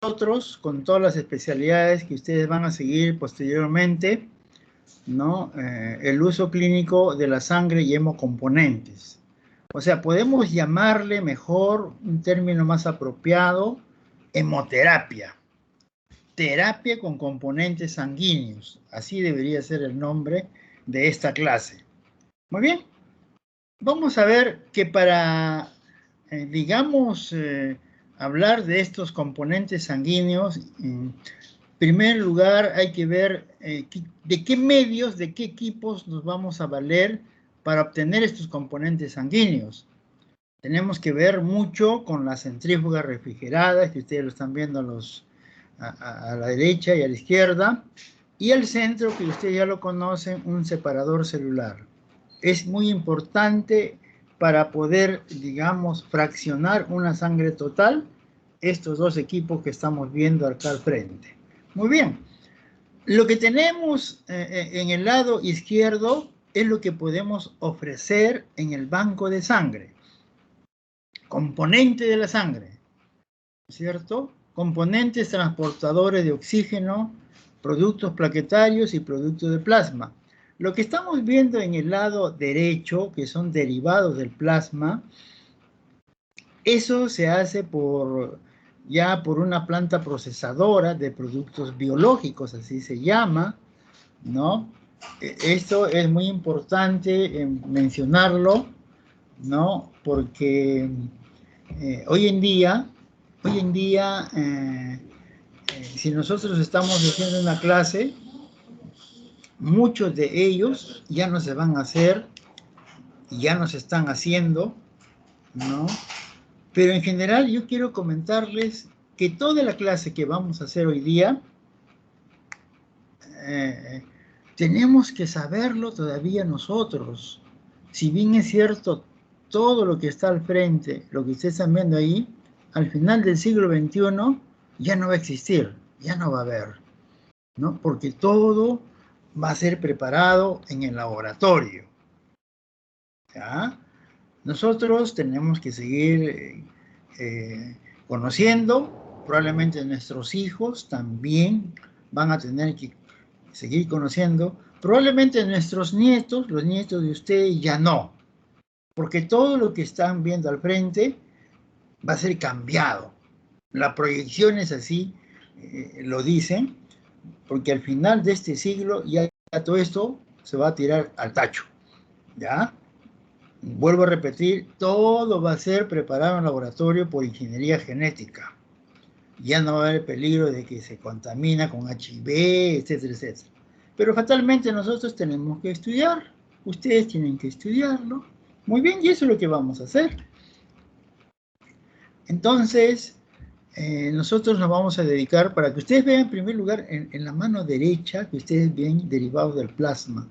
nosotros, con todas las especialidades que ustedes van a seguir posteriormente, ¿no? El uso clínico de la sangre y hemocomponentes. O sea, podemos llamarle mejor, un término más apropiado, hemoterapia. Terapia con componentes sanguíneos. Así debería ser el nombre de esta clase. Muy bien. Vamos a ver que para, digamos, hablar de estos componentes sanguíneos, en primer lugar hay que ver de qué medios, de qué equipos nos vamos a valer para obtener estos componentes sanguíneos. Tenemos que ver mucho con las centrífugas refrigeradas, que ustedes lo están viendo a la derecha y a la izquierda, y el centro, que ustedes ya lo conocen, un separador celular. Es muy importante para poder, digamos, fraccionar una sangre total, estos dos equipos que estamos viendo acá al frente. Muy bien. Lo que tenemos en el lado izquierdo es lo que podemos ofrecer en el banco de sangre. Componente de la sangre, ¿cierto? Componentes transportadores de oxígeno, productos plaquetarios y productos de plasma. Lo que estamos viendo en el lado derecho, que son derivados del plasma, eso se hace ya por una planta procesadora de productos biológicos, así se llama, ¿no? Esto es muy importante mencionarlo, ¿no? Porque hoy en día, si nosotros estamos haciendo una clase, muchos de ellos ya no se van a hacer, ya no se están haciendo, ¿no? Pero en general yo quiero comentarles que toda la clase que vamos a hacer hoy día, tenemos que saberlo todavía nosotros. Si bien es cierto, todo lo que está al frente, lo que ustedes están viendo ahí, al final del siglo XXI ya no va a existir, ya no va a haber, ¿no? Porque todo va a ser preparado en el laboratorio, ¿ya? Nosotros tenemos que seguir conociendo, probablemente nuestros hijos también van a tener que seguir conociendo, probablemente nuestros nietos, los nietos de ustedes ya no, porque todo lo que están viendo al frente va a ser cambiado. Las proyecciones así lo dicen, porque al final de este siglo ya todo esto se va a tirar al tacho, ¿ya? Vuelvo a repetir, todo va a ser preparado en laboratorio por ingeniería genética. Ya no va a haber peligro de que se contamina con HIV, etcétera, etcétera. Pero fatalmente nosotros tenemos que estudiar. Ustedes tienen que estudiarlo. Muy bien, y eso es lo que vamos a hacer. Entonces, nosotros nos vamos a dedicar, para que ustedes vean en primer lugar en la mano derecha, que ustedes ven derivados del plasma.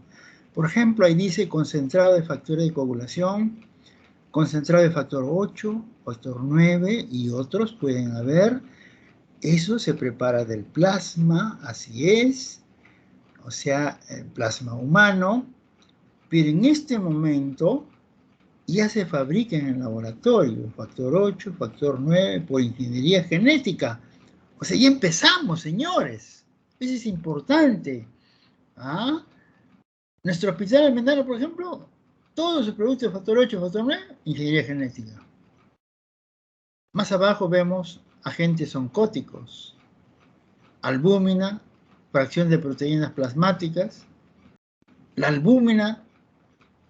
Por ejemplo, ahí dice concentrado de factores de coagulación, concentrado de factor 8, factor 9 y otros pueden haber. Eso se prepara del plasma, así es, o sea, el plasma humano, pero en este momento ya se fabrica en el laboratorio, factor 8, factor 9, por ingeniería genética. O sea, ya empezamos, señores. Eso es importante. ¿Ah? Nuestro hospital Almenara, por ejemplo, todos sus productos de factor 8, factor 9, ingeniería genética. Más abajo vemos agentes oncóticos, albúmina, fracción de proteínas plasmáticas. La albúmina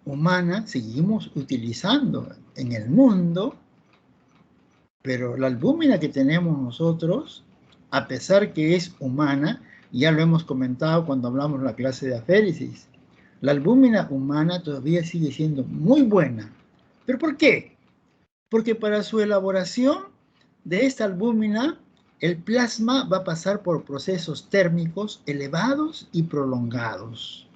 humana seguimos utilizando en el mundo, pero la albúmina que tenemos nosotros, a pesar que es humana, ya lo hemos comentado cuando hablamos en la clase de aféresis, la albúmina humana todavía sigue siendo muy buena. ¿Pero por qué? Porque para su elaboración de esta albúmina, el plasma va a pasar por procesos térmicos elevados y prolongados.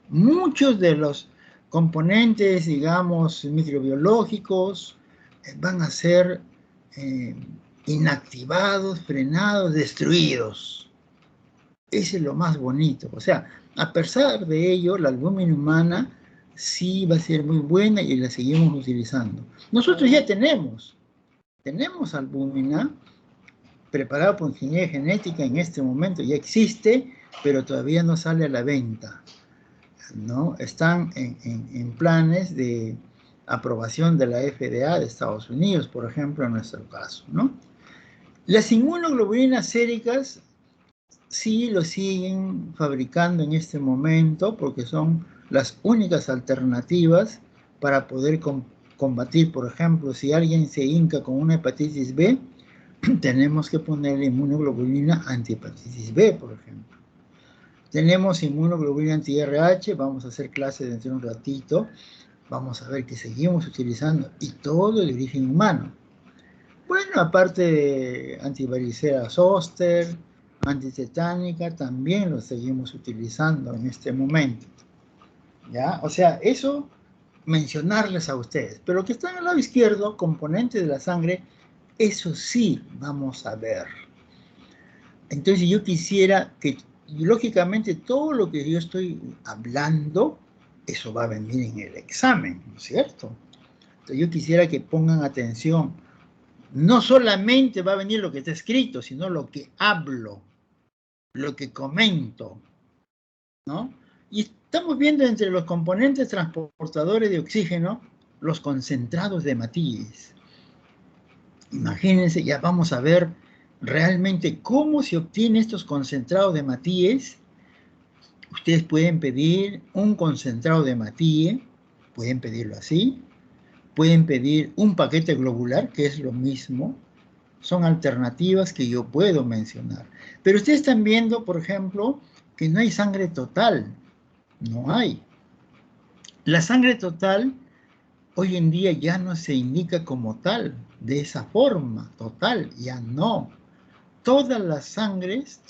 Muchos de los componentes, digamos, microbiológicos van a ser inactivados, frenados, destruidos. Ese es lo más bonito. O sea, a pesar de ello, la albúmina humana sí va a ser muy buena y la seguimos utilizando. Nosotros ya tenemos albúmina, preparado por ingeniería genética en este momento, ya existe, pero todavía no sale a la venta, ¿no? Están en planes de aprobación de la FDA de Estados Unidos, por ejemplo, en nuestro caso, ¿no? Las inmunoglobulinas séricas sí lo siguen fabricando en este momento porque son las únicas alternativas para poder combatir, por ejemplo, si alguien se hinca con una hepatitis B, tenemos que ponerle inmunoglobulina antihepatitis B, por ejemplo. Tenemos inmunoglobulina anti-RH, vamos a hacer clases dentro de un ratito, vamos a ver que seguimos utilizando, y todo de origen humano. Bueno, aparte de antivaricela zoster, antitetánica, también lo seguimos utilizando en este momento. ¿Ya? O sea, eso mencionarles a ustedes. Pero lo que está en el lado izquierdo, componente de la sangre, eso sí vamos a ver. Entonces yo quisiera que, lógicamente, todo lo que yo estoy hablando, eso va a venir en el examen, ¿no es cierto? Entonces yo quisiera que pongan atención. No solamente va a venir lo que está escrito, sino lo que hablo, lo que comento, ¿no? Y estamos viendo entre los componentes transportadores de oxígeno los concentrados de Matías. Imagínense, ya vamos a ver realmente cómo se obtiene estos concentrados de Matías. Ustedes pueden pedir un concentrado de Matías, pueden pedirlo así, pueden pedir un paquete globular, que es lo mismo. Son alternativas que yo puedo mencionar. Pero ustedes están viendo, por ejemplo, que no hay sangre total. No hay. La sangre total hoy en día ya no se indica como tal, de esa forma, total, ya no. Todas las sangres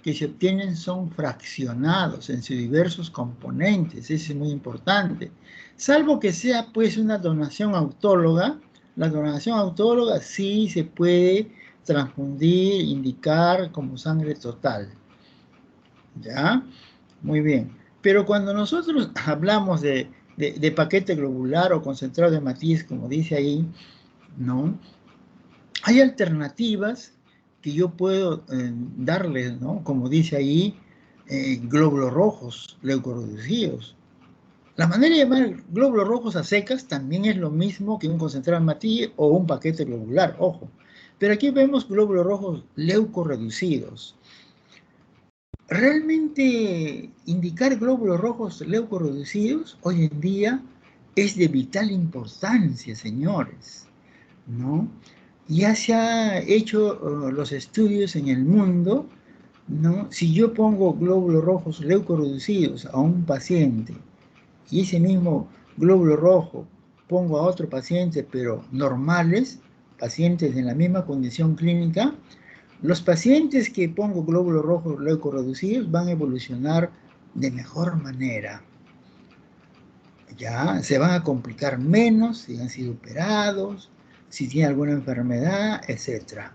que se obtienen son fraccionados en sus diversos componentes, eso es muy importante. Salvo que sea pues una donación autóloga, la donación autóloga sí se puede transfundir, indicar como sangre total. ¿Ya? Muy bien. Pero cuando nosotros hablamos de paquete globular o concentrado de Matías, como dice ahí, ¿no? Hay alternativas que yo puedo darles, ¿no? Como dice ahí, glóbulos rojos leucorreducidos. La manera de llamar glóbulos rojos a secas también es lo mismo que un concentrado de Matías o un paquete globular, ojo. Pero aquí vemos glóbulos rojos leucorreducidos. Realmente indicar glóbulos rojos leucorreducidos hoy en día es de vital importancia, señores, ¿no? Ya se ha hecho los estudios en el mundo, ¿no? Si yo pongo glóbulos rojos leucorreducidos a un paciente y ese mismo glóbulo rojo pongo a otro paciente, pero normales, pacientes en la misma condición clínica, los pacientes que pongo glóbulos rojos leucorreducidos van a evolucionar de mejor manera. Ya se van a complicar menos si han sido operados, si tienen alguna enfermedad, etc.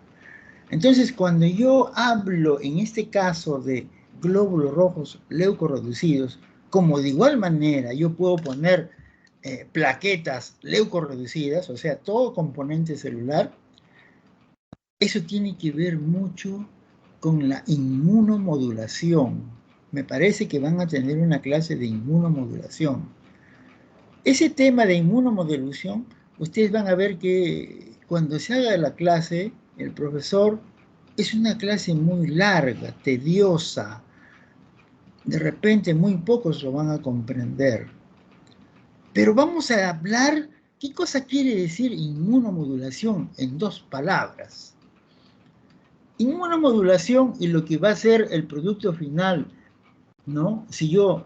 Entonces, cuando yo hablo en este caso de glóbulos rojos leucorreducidos, como de igual manera yo puedo poner plaquetas leucorreducidas, o sea, todo componente celular, eso tiene que ver mucho con la inmunomodulación. Me parece que van a tener una clase de inmunomodulación. Ese tema de inmunomodulación, ustedes van a ver que cuando se haga la clase, el profesor, es una clase muy larga, tediosa. De repente muy pocos lo van a comprender. Pero vamos a hablar, ¿qué cosa quiere decir inmunomodulación en dos palabras? Inmunomodulación y lo que va a ser el producto final, ¿no? Si yo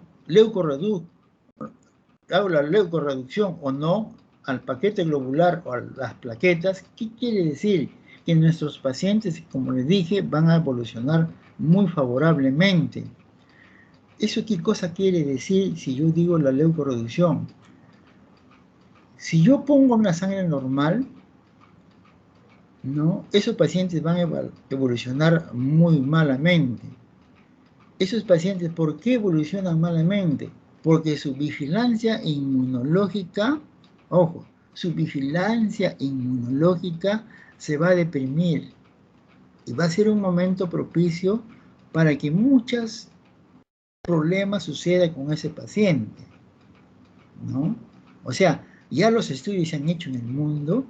hago la leucorreducción o no al paquete globular o a las plaquetas, ¿qué quiere decir? Que nuestros pacientes, como les dije, van a evolucionar muy favorablemente. ¿Eso qué cosa quiere decir si yo digo la leucorreducción? Si yo pongo una sangre normal, ¿no? Esos pacientes van a evolucionar muy malamente. Esos pacientes, ¿por qué evolucionan malamente? Porque su vigilancia inmunológica, ojo, su vigilancia inmunológica se va a deprimir. Y va a ser un momento propicio para que muchos problemas sucedan con ese paciente, ¿no? O sea, ya los estudios se han hecho en el mundo,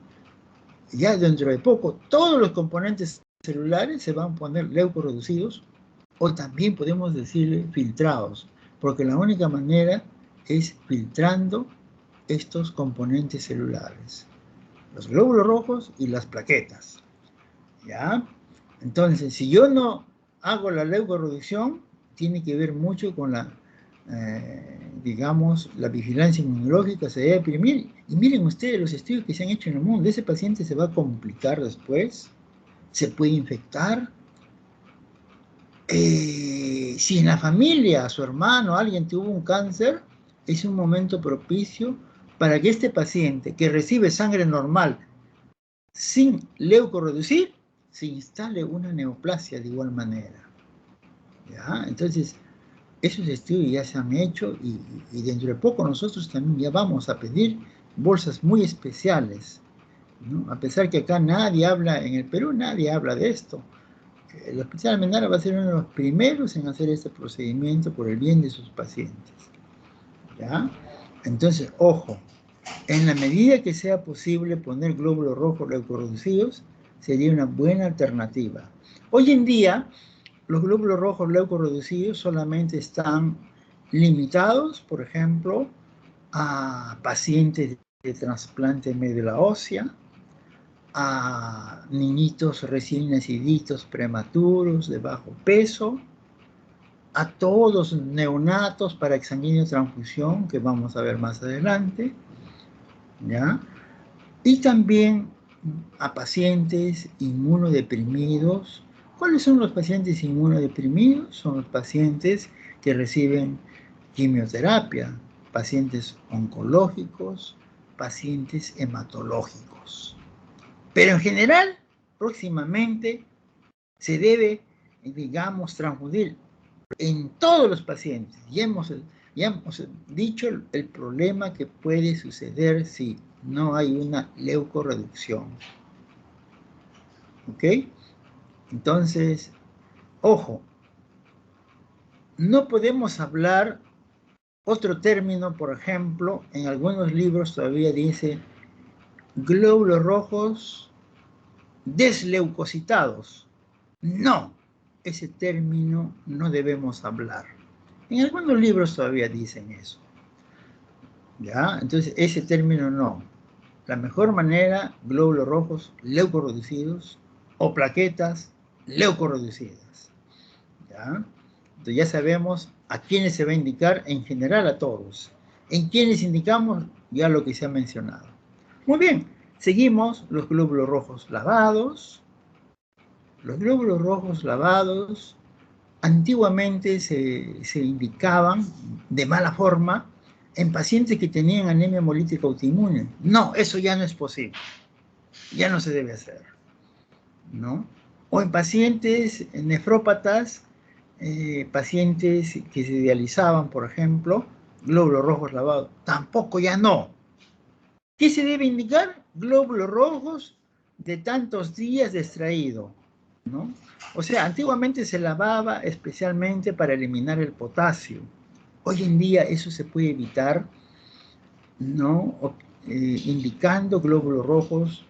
ya dentro de poco todos los componentes celulares se van a poner leucorreducidos, o también podemos decirle filtrados, porque la única manera es filtrando estos componentes celulares, los glóbulos rojos y las plaquetas, ¿ya? Entonces, si yo no hago la leucorreducción, tiene que ver mucho con la, digamos, la vigilancia inmunológica, se debe imprimir. Y miren ustedes los estudios que se han hecho en el mundo, ese paciente se va a complicar después, se puede infectar. Si en la familia, su hermano, alguien tuvo un cáncer, es un momento propicio para que este paciente que recibe sangre normal sin leucorreducir, se instale una neoplasia de igual manera. ¿Ya? Entonces, esos estudios ya se han hecho y dentro de poco nosotros también ya vamos a pedir bolsas muy especiales, ¿no? A pesar que acá nadie habla, en el Perú nadie habla de esto. El Hospital Almenara va a ser uno de los primeros en hacer este procedimiento por el bien de sus pacientes. ¿Ya? Entonces, ojo, en la medida que sea posible poner glóbulos rojos leucorreducidos, sería una buena alternativa. Hoy en día, los glóbulos rojos leucorreducidos solamente están limitados, por ejemplo, a pacientes de trasplante de médula ósea, a niñitos recién naciditos prematuros de bajo peso, a todos neonatos para exsanguíneo transfusión, que vamos a ver más adelante, ¿ya? Y también a pacientes inmunodeprimidos. ¿Cuáles son los pacientes inmunodeprimidos? Son los pacientes que reciben quimioterapia, pacientes oncológicos, pacientes hematológicos. Pero en general, próximamente se debe, digamos, transfundir en todos los pacientes. Ya hemos dicho el problema que puede suceder si no hay una leucorreducción. ¿Ok? Entonces, ojo, no podemos hablar otro término, por ejemplo, en algunos libros todavía dice glóbulos rojos desleucocitados. No, ese término no debemos hablar. En algunos libros todavía dicen eso. ¿Ya? Entonces, ese término no. La mejor manera, glóbulos rojos leucorreducidos o plaquetas leucorreducidas. ¿Ya? Entonces, ya sabemos a quiénes se va a indicar, en general a todos. En quiénes indicamos ya lo que se ha mencionado. Muy bien, seguimos los glóbulos rojos lavados. Los glóbulos rojos lavados antiguamente se indicaban de mala forma en pacientes que tenían anemia hemolítica autoinmune. No, eso ya no es posible. Ya no se debe hacer, ¿no? O en pacientes nefrópatas, pacientes que se dializaban, por ejemplo, glóbulos rojos lavados. Tampoco, ya no. ¿Qué se debe indicar? Glóbulos rojos de tantos días de extraído, ¿no? O sea, antiguamente se lavaba especialmente para eliminar el potasio. Hoy en día eso se puede evitar, ¿no? Indicando glóbulos rojos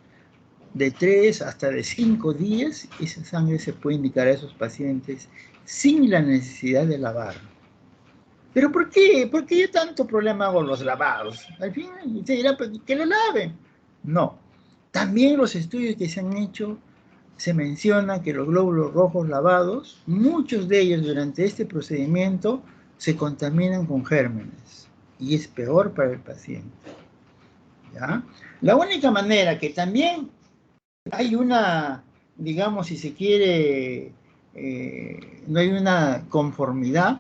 de 3 hasta de 5 días, esa sangre se puede indicar a esos pacientes sin la necesidad de lavar. ¿Pero por qué? ¿Por qué yo tanto problema hago los lavados? Al fin, usted dirá, pues, que lo laven. No. También los estudios que se han hecho, se menciona que los glóbulos rojos lavados, muchos de ellos durante este procedimiento, se contaminan con gérmenes. Y es peor para el paciente. ¿Ya? La única manera que también hay una, digamos, si se quiere, no hay una conformidad.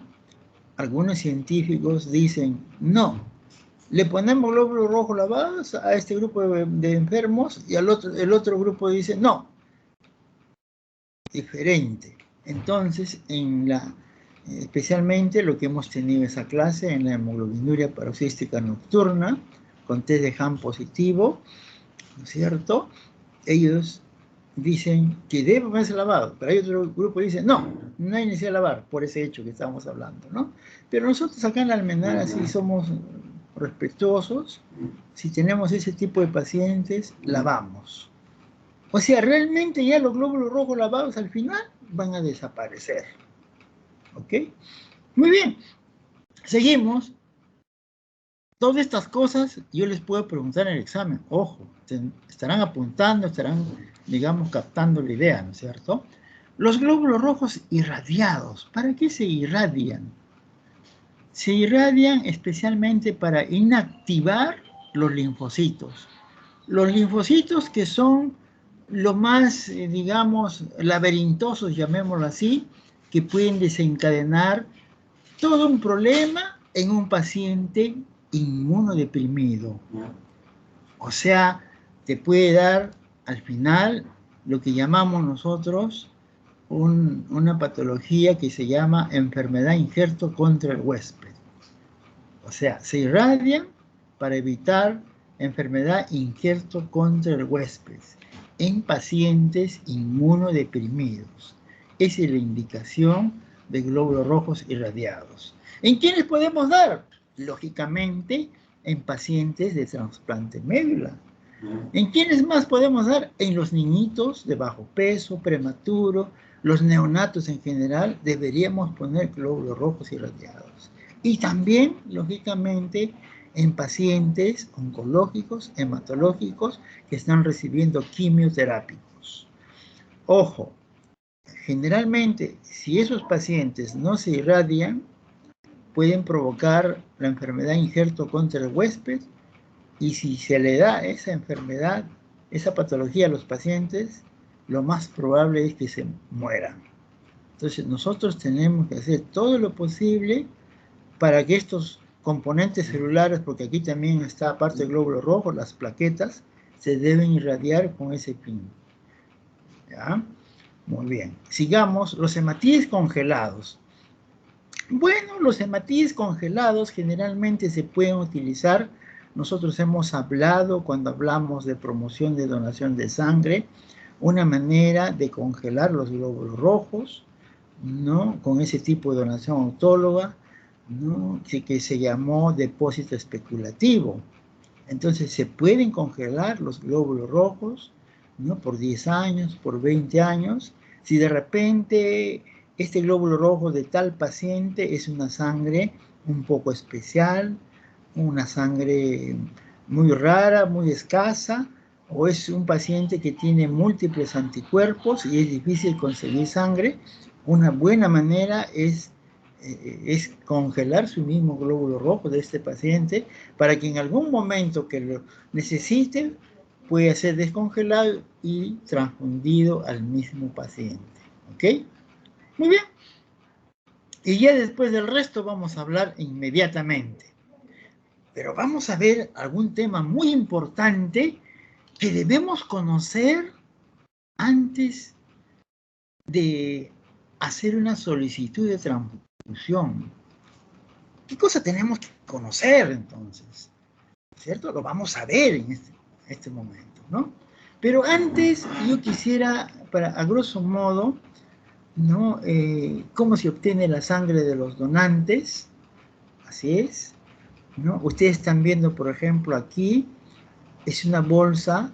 Algunos científicos dicen, no, le ponemos glóbulos rojos lavados a este grupo de enfermos y el otro grupo dice, no, diferente. Entonces, especialmente lo que hemos tenido esa clase en la hemoglobinuria paroxística nocturna, con test de Ham positivo, ¿no es cierto? Ellos dicen que debe ser lavado, pero hay otro grupo que dice, no, no hay necesidad de lavar, por ese hecho que estamos hablando, ¿no? Pero nosotros acá en la Almenara sí somos respetuosos, si tenemos ese tipo de pacientes, lavamos. O sea, realmente ya los glóbulos rojos lavados al final van a desaparecer, ¿ok? Muy bien, seguimos. Todas estas cosas yo les puedo preguntar en el examen. Ojo, estarán apuntando, estarán, digamos, captando la idea, ¿no es cierto? Los glóbulos rojos irradiados, ¿para qué se irradian? Se irradian especialmente para inactivar los linfocitos. Los linfocitos que son lo más, digamos, laberintosos, llamémoslo así, que pueden desencadenar todo un problema en un paciente inmunodeprimido. O sea, te puede dar al final lo que llamamos nosotros una patología que se llama enfermedad injerto contra el huésped. O sea, se irradian para evitar enfermedad injerto contra el huésped en pacientes inmunodeprimidos. Esa es la indicación de glóbulos rojos irradiados. ¿En quiénes podemos dar? Lógicamente, en pacientes de trasplante médula. ¿En quiénes más podemos dar? En los niñitos de bajo peso, prematuro, los neonatos en general, deberíamos poner glóbulos rojos irradiados. Y también, lógicamente, en pacientes oncológicos, hematológicos, que están recibiendo quimioterápicos. Ojo, generalmente, si esos pacientes no se irradian, pueden provocar la enfermedad injerto contra el huésped, y si se le da esa enfermedad, esa patología a los pacientes, lo más probable es que se mueran. Entonces nosotros tenemos que hacer todo lo posible para que estos componentes celulares, porque aquí también está aparte del glóbulo rojo, las plaquetas, se deben irradiar con ese fin. ¿Ya? Muy bien. Sigamos, los hematíes congelados. Bueno, los hematíes congelados generalmente se pueden utilizar. Nosotros hemos hablado, cuando hablamos de promoción de donación de sangre, una manera de congelar los glóbulos rojos, ¿no? Con ese tipo de donación autóloga, ¿no? Que se llamó depósito especulativo. Entonces se pueden congelar los glóbulos rojos, ¿no? Por 10 años, por 20 años. Si de repente este glóbulo rojo de tal paciente es una sangre un poco especial, una sangre muy rara, muy escasa, o es un paciente que tiene múltiples anticuerpos y es difícil conseguir sangre, una buena manera es congelar su mismo glóbulo rojo de este paciente para que en algún momento que lo necesite pueda ser descongelado y transfundido al mismo paciente. ¿Ok? Muy bien. Y ya después del resto vamos a hablar inmediatamente. Pero vamos a ver algún tema muy importante que debemos conocer antes de hacer una solicitud de transfusión. ¿Qué cosa tenemos que conocer entonces? ¿Cierto? Lo vamos a ver en este momento, ¿no? Pero antes yo quisiera, a grosso modo, ¿no? Cómo se obtiene la sangre de los donantes, así es, ¿no? Ustedes están viendo, por ejemplo, aquí, es una bolsa,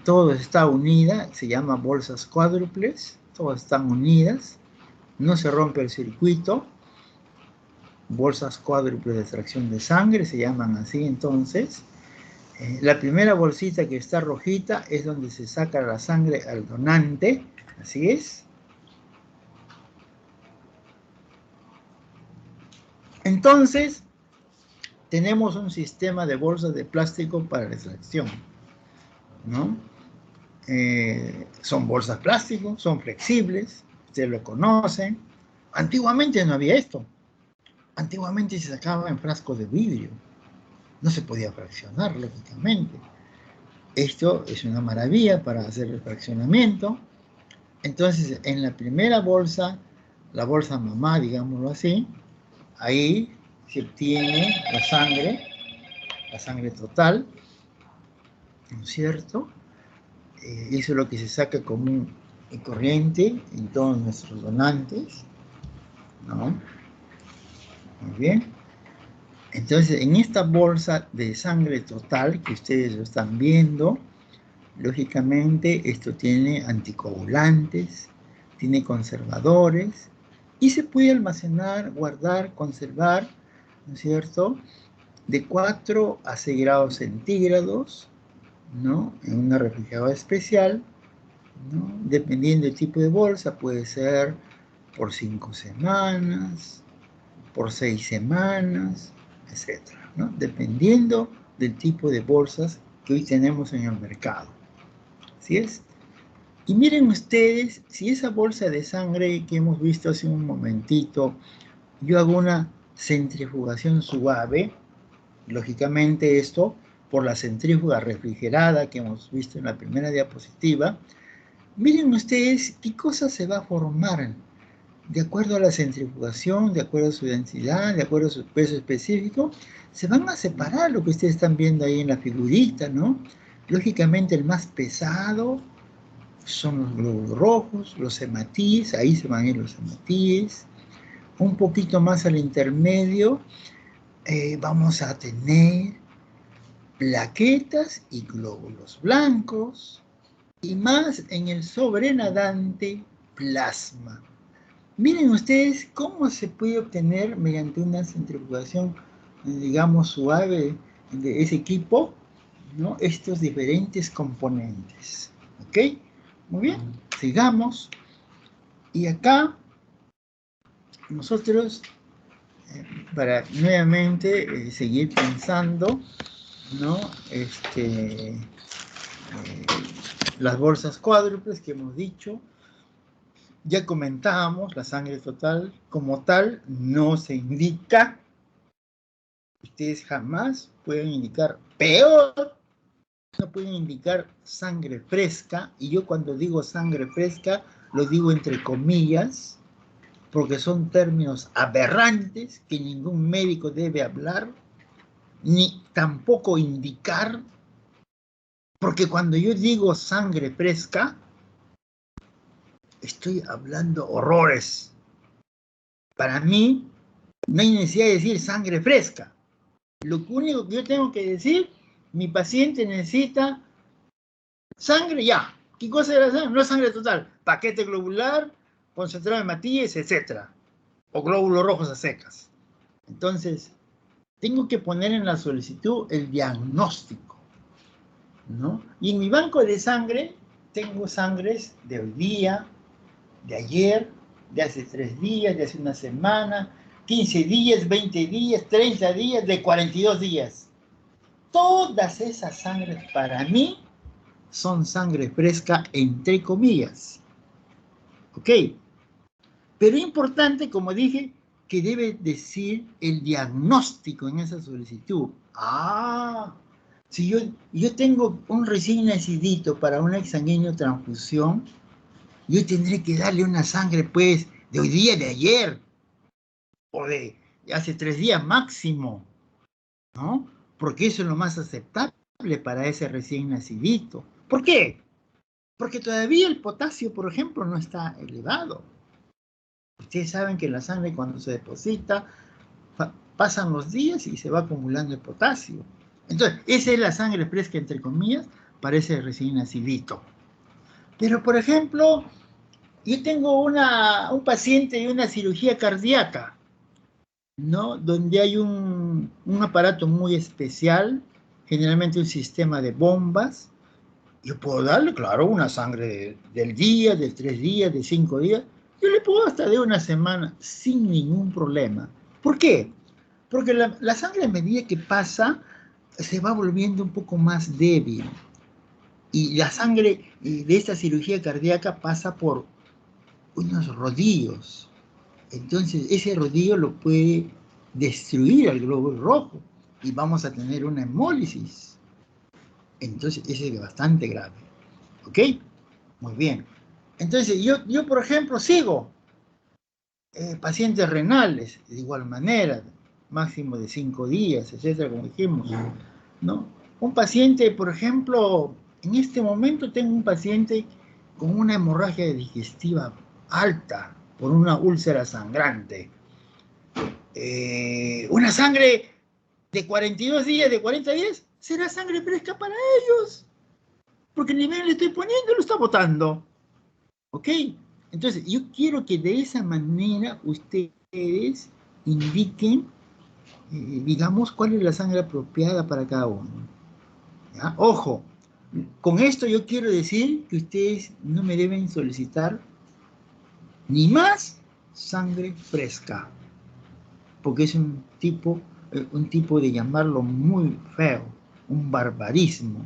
todo está unida, se llama bolsas cuádruples, todas están unidas, no se rompe el circuito, bolsas cuádruples de extracción de sangre, se llaman así entonces. La primera bolsita que está rojita es donde se saca la sangre al donante, así es. Entonces, tenemos un sistema de bolsas de plástico para la extracción, ¿no? Son bolsas plástico, son flexibles, ustedes lo conocen. Antiguamente no había esto. Antiguamente se sacaba en frascos de vidrio. No se podía fraccionar, lógicamente. Esto es una maravilla para hacer el fraccionamiento. Entonces, en la primera bolsa, la bolsa mamá, digámoslo así, ahí se obtiene la sangre total, ¿no es cierto? Eso es lo que se saca común y corriente en todos nuestros donantes, ¿no? Muy bien. Entonces, en esta bolsa de sangre total que ustedes lo están viendo, lógicamente esto tiene anticoagulantes, tiene conservadores y se puede almacenar, guardar, conservar, ¿no es cierto?, de 4 a 6 grados centígrados, ¿no?, en una refrigeradora especial, ¿no?, dependiendo del tipo de bolsa, puede ser por 5 semanas, por 6 semanas, etcétera, ¿no?, dependiendo del tipo de bolsas que hoy tenemos en el mercado. ¿Así es? Y miren ustedes, si esa bolsa de sangre que hemos visto hace un momentito, yo hago una centrifugación suave, lógicamente esto por la centrífuga refrigerada que hemos visto en la primera diapositiva, miren ustedes qué cosa se va a formar de acuerdo a la centrifugación, de acuerdo a su densidad, de acuerdo a su peso específico, se van a separar lo que ustedes están viendo ahí en la figurita, ¿no? Lógicamente el más pesado son los glóbulos rojos, los hematíes, ahí se van a ir los hematíes. Un poquito más al intermedio vamos a tener plaquetas y glóbulos blancos, y más en el sobrenadante plasma. Miren ustedes cómo se puede obtener mediante una centrifugación, digamos, suave de ese equipo, ¿no?, estos diferentes componentes. ¿Ok? Muy bien, sigamos. Y acá nosotros, para nuevamente seguir pensando, ¿no?, las bolsas cuádruples que hemos dicho, ya comentábamos, la sangre total como tal no se indica. Ustedes jamás pueden indicar, peor, no pueden indicar sangre fresca, y yo cuando digo sangre fresca, lo digo entre comillas, porque son términos aberrantes que ningún médico debe hablar, ni tampoco indicar, porque cuando yo digo sangre fresca, estoy hablando horrores. Para mí, no hay necesidad de decir sangre fresca. Lo único que yo tengo que decir, mi paciente necesita sangre ya. ¿Qué cosa es la sangre? No es sangre total. Paquete globular, concentrado de hematíes, etc. O glóbulos rojos a secas. Entonces, tengo que poner en la solicitud el diagnóstico, ¿no? Y en mi banco de sangre tengo sangres de hoy día, de ayer, de hace 3 días, de hace una semana, 15 días, 20 días, 30 días, de 42 días. Todas esas sangres para mí son sangre fresca, entre comillas. ¿Ok? Pero es importante, como dije, que debe decir el diagnóstico en esa solicitud. Si yo tengo un recién nacidito para un exsanguíneo transfusión, yo tendré que darle una sangre, pues, de hoy día, de ayer, o de hace 3 días máximo, ¿no? Porque eso es lo más aceptable para ese recién nacidito. ¿Por qué? Porque todavía el potasio, por ejemplo, no está elevado. Ustedes saben que la sangre cuando se deposita, pasan los días y se va acumulando el potasio. Entonces, esa es la sangre fresca, entre comillas, para ese recién nacidito. Pero, por ejemplo, yo tengo un paciente de una cirugía cardíaca, ¿no?, donde hay un aparato muy especial, generalmente un sistema de bombas. Yo puedo darle, claro, una sangre del día, de 3 días, de 5 días. Yo le puedo hasta de una semana sin ningún problema. ¿Por qué? Porque la sangre a medida que pasa se va volviendo un poco más débil. Y la sangre de esta cirugía cardíaca pasa por unos rodillos. Entonces ese rodillo lo puede destruir al glóbulo rojo y vamos a tener una hemólisis. Entonces ese es bastante grave. ¿Ok? Muy bien. Entonces yo por ejemplo, sigo pacientes renales, de igual manera, máximo de 5 días, etcétera, como dijimos, ¿no? Un paciente, por ejemplo, En este momento tengo un paciente con una hemorragia digestiva alta por una úlcera sangrante. Una sangre de 42 días, de 40 días, será sangre fresca para ellos. Porque el nivel le estoy poniendo lo está botando. ¿Ok? Entonces, yo quiero que de esa manera ustedes indiquen, digamos, cuál es la sangre apropiada para cada uno. ¿Ya? Ojo, con esto yo quiero decir que ustedes no me deben solicitar ni más sangre fresca, porque es un tipo de llamarlo muy feo, un barbarismo.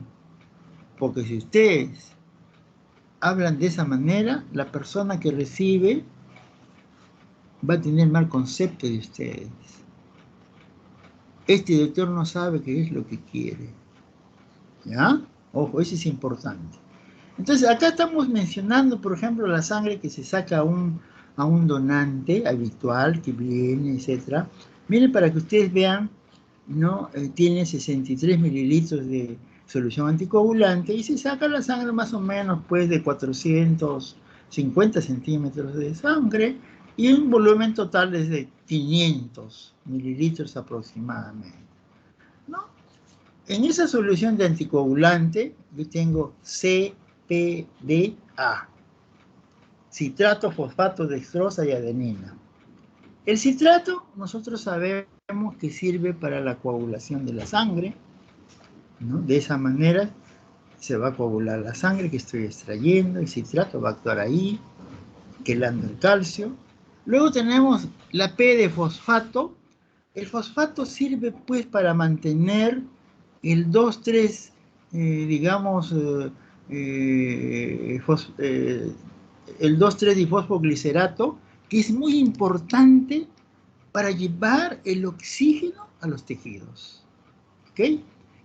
Porque si ustedes hablan de esa manera, la persona que recibe va a tener mal concepto de ustedes. Este doctor no sabe qué es lo que quiere. ¿Ya? Ojo, eso es importante. Entonces, acá estamos mencionando, por ejemplo, la sangre que se saca a un donante habitual que viene, etc. Miren, para que ustedes vean, ¿no? Tiene 63 mililitros de solución anticoagulante y se saca la sangre más o menos, pues, de 450 centímetros de sangre y un volumen total es de 500 mililitros aproximadamente, ¿no? En esa solución de anticoagulante yo tengo CPDA, citrato, fosfato, dextrosa y adenina. El citrato nosotros sabemos que sirve para la coagulación de la sangre, ¿no? De esa manera se va a coagular la sangre que estoy extrayendo, el citrato va a actuar ahí, quelando el calcio. Luego tenemos la P de fosfato. El fosfato sirve pues para mantener el 2,3, digamos, el 2,3-difosfoglicerato, que es muy importante para llevar el oxígeno a los tejidos. ¿Ok?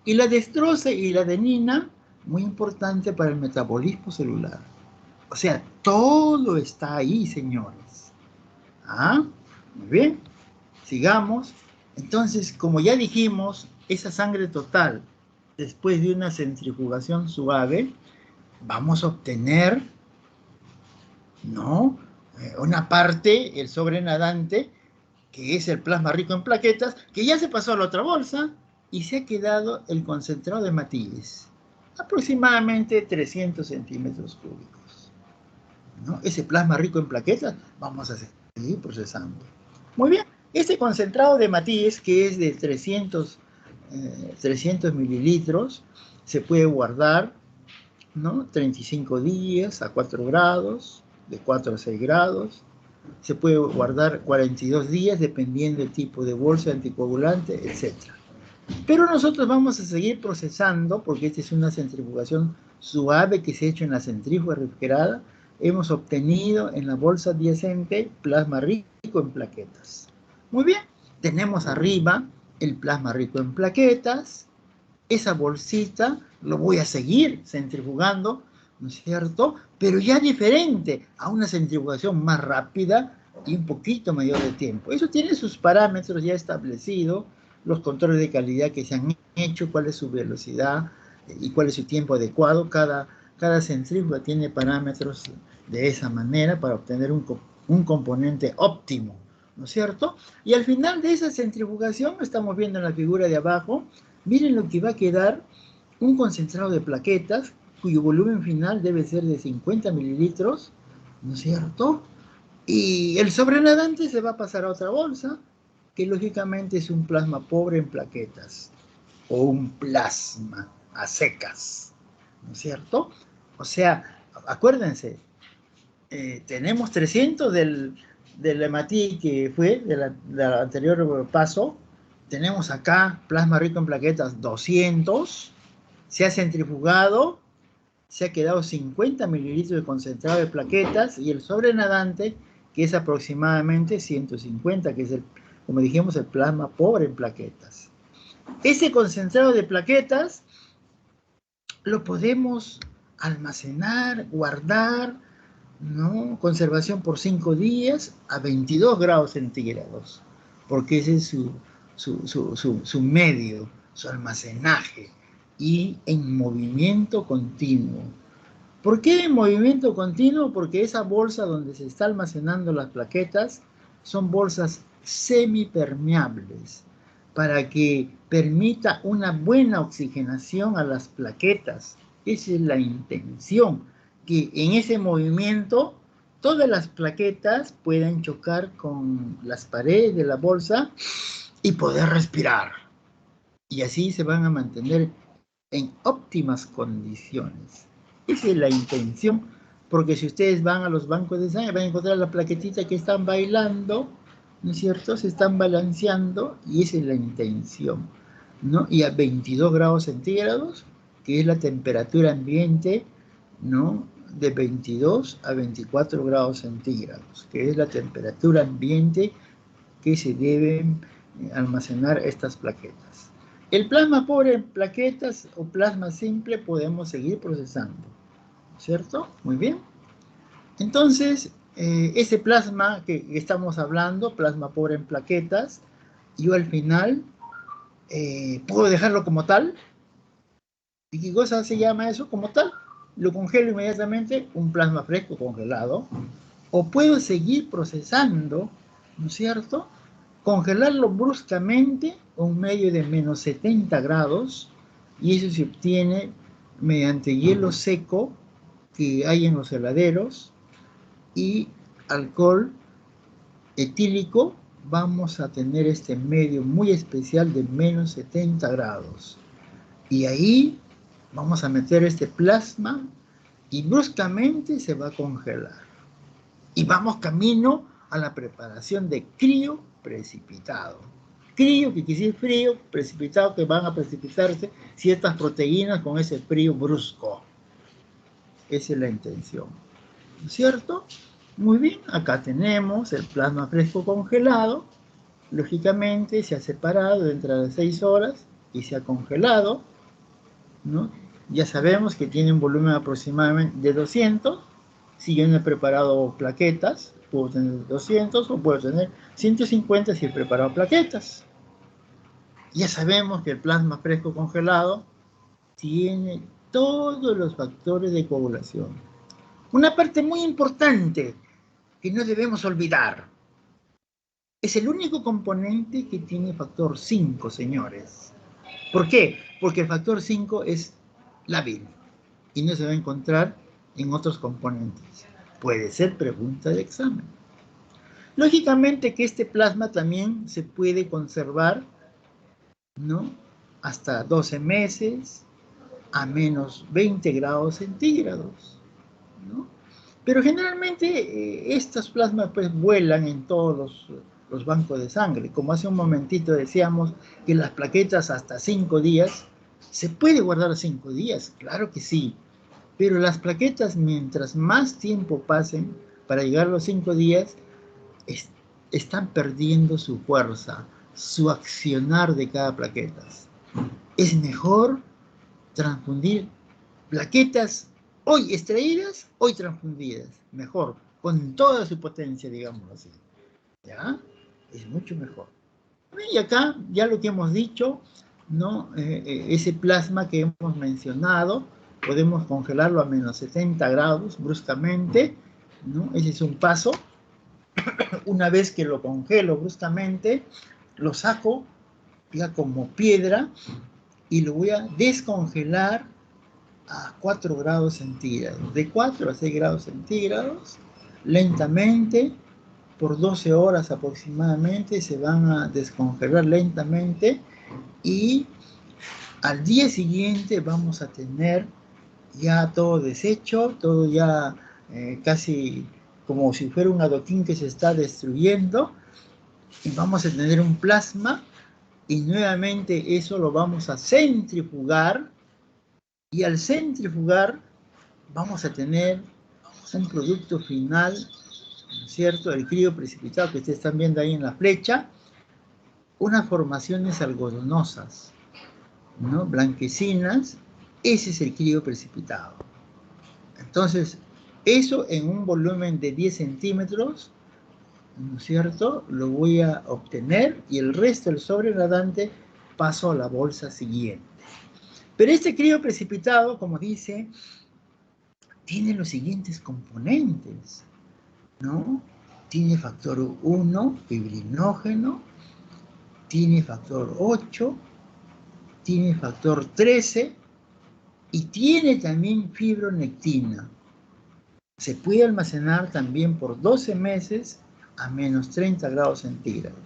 Y la dextrosa y la adenina, muy importante para el metabolismo celular. O sea, todo está ahí, señores. ¿Ah? Muy bien. Sigamos. Entonces, como ya dijimos, esa sangre total, después de una centrifugación suave, vamos a obtener, ¿no? Una parte, el sobrenadante, que es el plasma rico en plaquetas, que ya se pasó a la otra bolsa y se ha quedado el concentrado de Matías, aproximadamente 300 centímetros cúbicos, ¿no? Ese plasma rico en plaquetas vamos a seguir procesando. Muy bien, este concentrado de Matías, que es de 300 mililitros, se puede guardar, ¿no? 35 días a 4 grados, de 4 a 6 grados. Se puede guardar 42 días dependiendo del tipo de bolsa anticoagulante, etc. Pero nosotros vamos a seguir procesando, porque esta es una centrifugación suave que se ha hecho en la centrífuga refrigerada. Hemos obtenido en la bolsa adyacente plasma rico en plaquetas. Muy bien, tenemos arriba el plasma rico en plaquetas. Esa bolsita lo voy a seguir centrifugando, ¿no es cierto? Pero ya diferente, a una centrifugación más rápida y un poquito mayor de tiempo. Eso tiene sus parámetros ya establecidos, los controles de calidad que se han hecho, cuál es su velocidad y cuál es su tiempo adecuado. Cada centrífuga tiene parámetros de esa manera para obtener un componente óptimo, ¿no es cierto? Y al final de esa centrifugación, estamos viendo en la figura de abajo, miren lo que va a quedar, un concentrado de plaquetas cuyo volumen final debe ser de 50 mililitros, ¿no es cierto? Y el sobrenadante se va a pasar a otra bolsa, que lógicamente es un plasma pobre en plaquetas, o un plasma a secas, ¿no es cierto? O sea, acuérdense, tenemos 300 del hematí que fue del anterior paso, tenemos acá plasma rico en plaquetas 200, se ha centrifugado, se ha quedado 50 mililitros de concentrado de plaquetas y el sobrenadante, que es aproximadamente 150, que es, como dijimos, el plasma pobre en plaquetas. Ese concentrado de plaquetas lo podemos almacenar, guardar, ¿no? Conservación por 5 días a 22 grados centígrados, porque ese es su medio, su almacenaje. y en movimiento continuo. ¿Por qué en movimiento continuo? Porque esa bolsa donde se está almacenando las plaquetas son bolsas semipermeables para que permita una buena oxigenación a las plaquetas. Esa es la intención, que en ese movimiento todas las plaquetas puedan chocar con las paredes de la bolsa y poder respirar. Y así se van a mantener en óptimas condiciones. Esa es la intención, porque si ustedes van a los bancos de sangre van a encontrar la plaquetita que están bailando, ¿no es cierto? Se están balanceando y esa es la intención, ¿no? Y a 22 grados centígrados, que es la temperatura ambiente, ¿no? De 22 a 24 grados centígrados, que es la temperatura ambiente que se deben almacenar estas plaquetas. El plasma pobre en plaquetas o plasma simple podemos seguir procesando, ¿cierto? Muy bien. Entonces, ese plasma que estamos hablando, plasma pobre en plaquetas, yo al final puedo dejarlo como tal. ¿Y qué cosa se llama eso como tal? Lo congelo inmediatamente, un plasma fresco congelado, o puedo seguir procesando, ¿no es cierto? Congelarlo bruscamente a un medio de menos 70 grados, y eso se obtiene mediante hielo seco que hay en los heladeros y alcohol etílico. Vamos a tener este medio muy especial de menos 70 grados. Y ahí vamos a meter este plasma y bruscamente se va a congelar. Y vamos camino a la preparación de crío precipitado. Crío, que quiere decir frío, precipitado, que van a precipitarse ciertas proteínas con ese frío brusco. Esa es la intención, ¿no es cierto? Muy bien, acá tenemos el plasma fresco congelado. Lógicamente se ha separado dentro de 6 horas y se ha congelado, ¿no? Ya sabemos que tiene un volumen aproximadamente de 200. Si yo no he preparado plaquetas, puedo tener 200 o puedo tener 150 si he preparado plaquetas. Ya sabemos que el plasma fresco congelado tiene todos los factores de coagulación. Una parte muy importante que no debemos olvidar. Es el único componente que tiene factor 5, señores. ¿Por qué? Porque el factor 5 es lábil y no se va a encontrar en otros componentes. Puede ser pregunta de examen. Lógicamente que este plasma también se puede conservar, ¿no? Hasta 12 meses a menos 20 grados centígrados, ¿no? Pero generalmente estos plasmas pues vuelan en todos los bancos de sangre. Como hace un momentito decíamos que las plaquetas hasta 5 días, ¿se puede guardar 5 días? Claro que sí. Pero las plaquetas, mientras más tiempo pasen para llegar a los 5 días, están perdiendo su fuerza, su accionar de cada plaqueta. Es mejor transfundir plaquetas hoy extraídas, hoy transfundidas. Mejor, con toda su potencia, digamos así. ¿Ya? Es mucho mejor. Y acá, ya lo que hemos dicho, ¿no? Ese plasma que hemos mencionado, podemos congelarlo a menos 70 grados bruscamente, ¿no? Ese es un paso. Una vez que lo congelo bruscamente, lo saco ya como piedra y lo voy a descongelar a 4 grados centígrados. De 4 a 6 grados centígrados, lentamente, por 12 horas aproximadamente, se van a descongelar lentamente y al día siguiente vamos a tener ya todo deshecho, todo ya casi como si fuera un adoquín que se está destruyendo, y vamos a tener un plasma y nuevamente eso lo vamos a centrifugar, y al centrifugar vamos a tener un producto final, ¿no es cierto? El crío precipitado que ustedes están viendo ahí en la flecha, unas formaciones algodonosas, ¿no? Blanquecinas. Ese es el crío precipitado. Entonces, eso en un volumen de 10 centímetros, ¿no es cierto? Lo voy a obtener y el resto del sobrenadante paso a la bolsa siguiente. Pero este crioprecipitado, como dice, tiene los siguientes componentes, ¿no? Tiene factor 1, fibrinógeno, tiene factor 8, tiene factor 13 y tiene también fibronectina. Se puede almacenar también por 12 meses a menos 30 grados centígrados.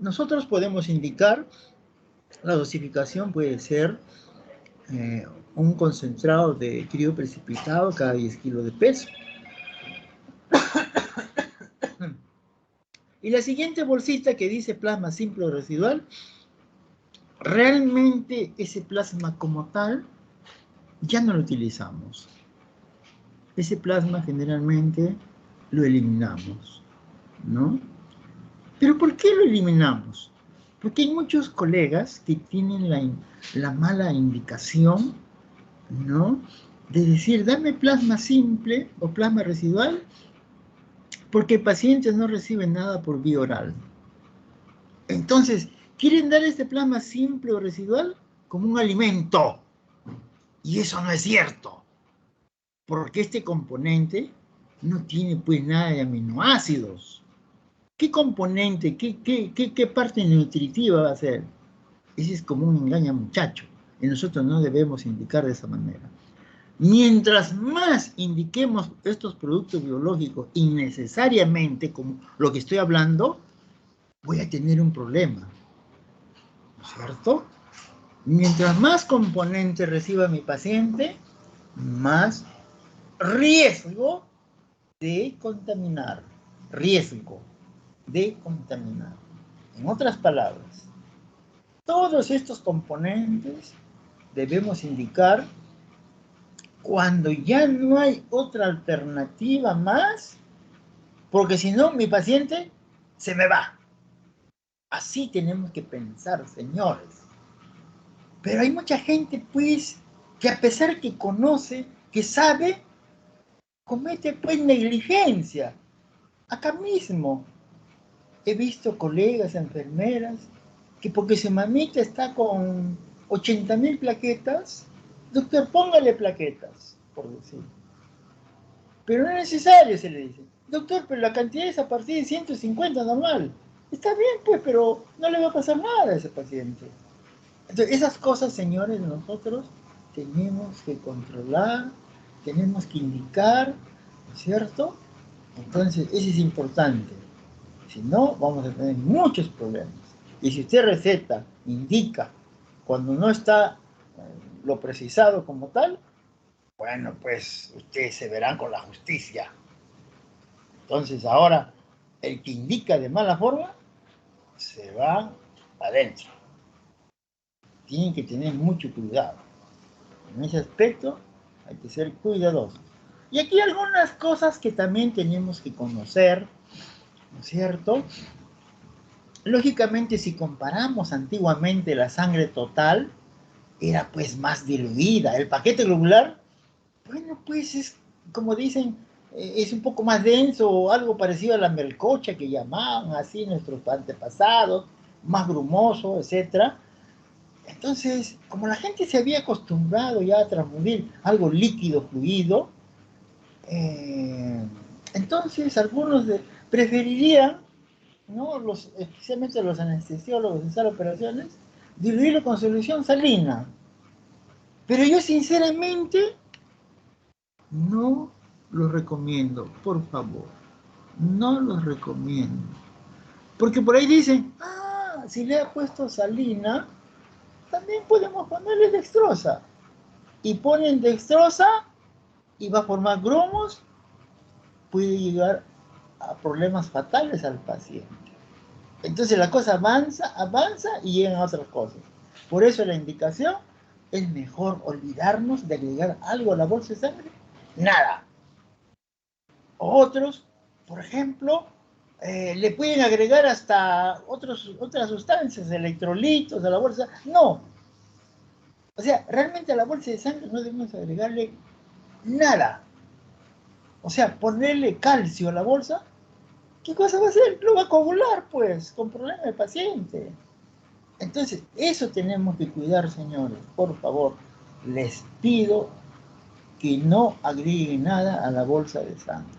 Nosotros podemos indicar, la dosificación puede ser un concentrado de crioprecipitado cada 10 kilos de peso. Y la siguiente bolsita que dice plasma simple o residual, realmente ese plasma como tal ya no lo utilizamos. Ese plasma generalmente lo eliminamos, ¿no? ¿Pero por qué lo eliminamos? Porque hay muchos colegas que tienen la mala indicación, ¿no? De decir, dame plasma simple o plasma residual, porque el paciente no recibe nada por vía oral. Entonces, quieren dar este plasma simple o residual como un alimento. Y eso no es cierto. Porque este componente no tiene pues nada de aminoácidos. ¿Qué componente, qué parte nutritiva va a ser? Ese es como un engaño muchacho. Y nosotros no debemos indicar de esa manera. Mientras más indiquemos estos productos biológicos innecesariamente, como lo que estoy hablando, voy a tener un problema, ¿cierto? Mientras más componentes reciba mi paciente, más riesgo de contaminar. Riesgo de contaminar. En otras palabras, todos estos componentes debemos indicar cuando ya no hay otra alternativa más, porque si no, mi paciente se me va. Así tenemos que pensar, señores. Pero hay mucha gente, pues, que a pesar que conoce, que sabe, comete, pues, negligencia. Acá mismo he visto colegas, enfermeras, que porque su mamita está con 80.000 plaquetas, doctor, póngale plaquetas, por decir. Pero no es necesario, se le dice. Doctor, pero la cantidad es a partir de 150 normal. Está bien, pues, pero no le va a pasar nada a ese paciente. Entonces, esas cosas, señores, nosotros tenemos que controlar, tenemos que indicar, ¿cierto? Entonces, eso es importante. Si no, vamos a tener muchos problemas. Y si usted receta, indica, cuando no está lo precisado como tal, bueno, pues ustedes se verán con la justicia. Entonces, ahora, el que indica de mala forma, se va adentro. Tienen que tener mucho cuidado. En ese aspecto hay que ser cuidadosos. Y aquí algunas cosas que también tenemos que conocer, ¿no es cierto? Lógicamente, si comparamos antiguamente la sangre total, era pues más diluida. El paquete globular, bueno, pues es, como dicen, es un poco más denso, o algo parecido a la melcocha que llamaban así nuestros antepasados, más grumoso, etcétera. Entonces, como la gente se había acostumbrado ya a transfundir algo líquido, fluido, entonces algunos preferirían, ¿no? Especialmente los anestesiólogos en sala de operaciones, diluirlo con solución salina. Pero yo sinceramente no lo recomiendo, por favor. No los recomiendo. Porque por ahí dicen, si le ha puesto salina, también podemos ponerle dextrosa. Y ponen dextrosa y va a formar grumos, puede llegar a problemas fatales al paciente. Entonces la cosa avanza, avanza y llegan a otras cosas. Por eso la indicación es mejor olvidarnos de agregar algo a la bolsa de sangre. Nada. Otros, por ejemplo, le pueden agregar hasta otras sustancias, electrolitos a la bolsa. No. O sea, realmente a la bolsa de sangre no debemos agregarle nada. O sea, ponerle calcio a la bolsa, ¿qué cosa va a hacer? Lo va a coagular, pues, con problemas del paciente. Entonces, eso tenemos que cuidar, señores. Por favor, les pido que no agreguen nada a la bolsa de sangre.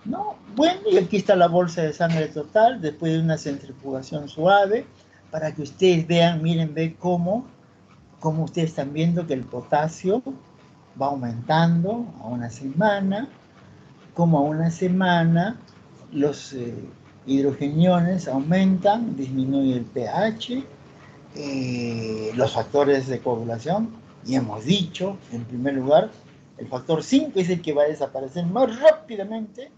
¿No? Bueno, y aquí está la bolsa de sangre total, después de una centrifugación suave, para que ustedes vean, miren, ve cómo ustedes están viendo que el potasio va aumentando a una semana, como a una semana los hidrogeniones aumentan, disminuye el pH, los factores de coagulación, y hemos dicho, en primer lugar, el factor 5 es el que va a desaparecer más rápidamente,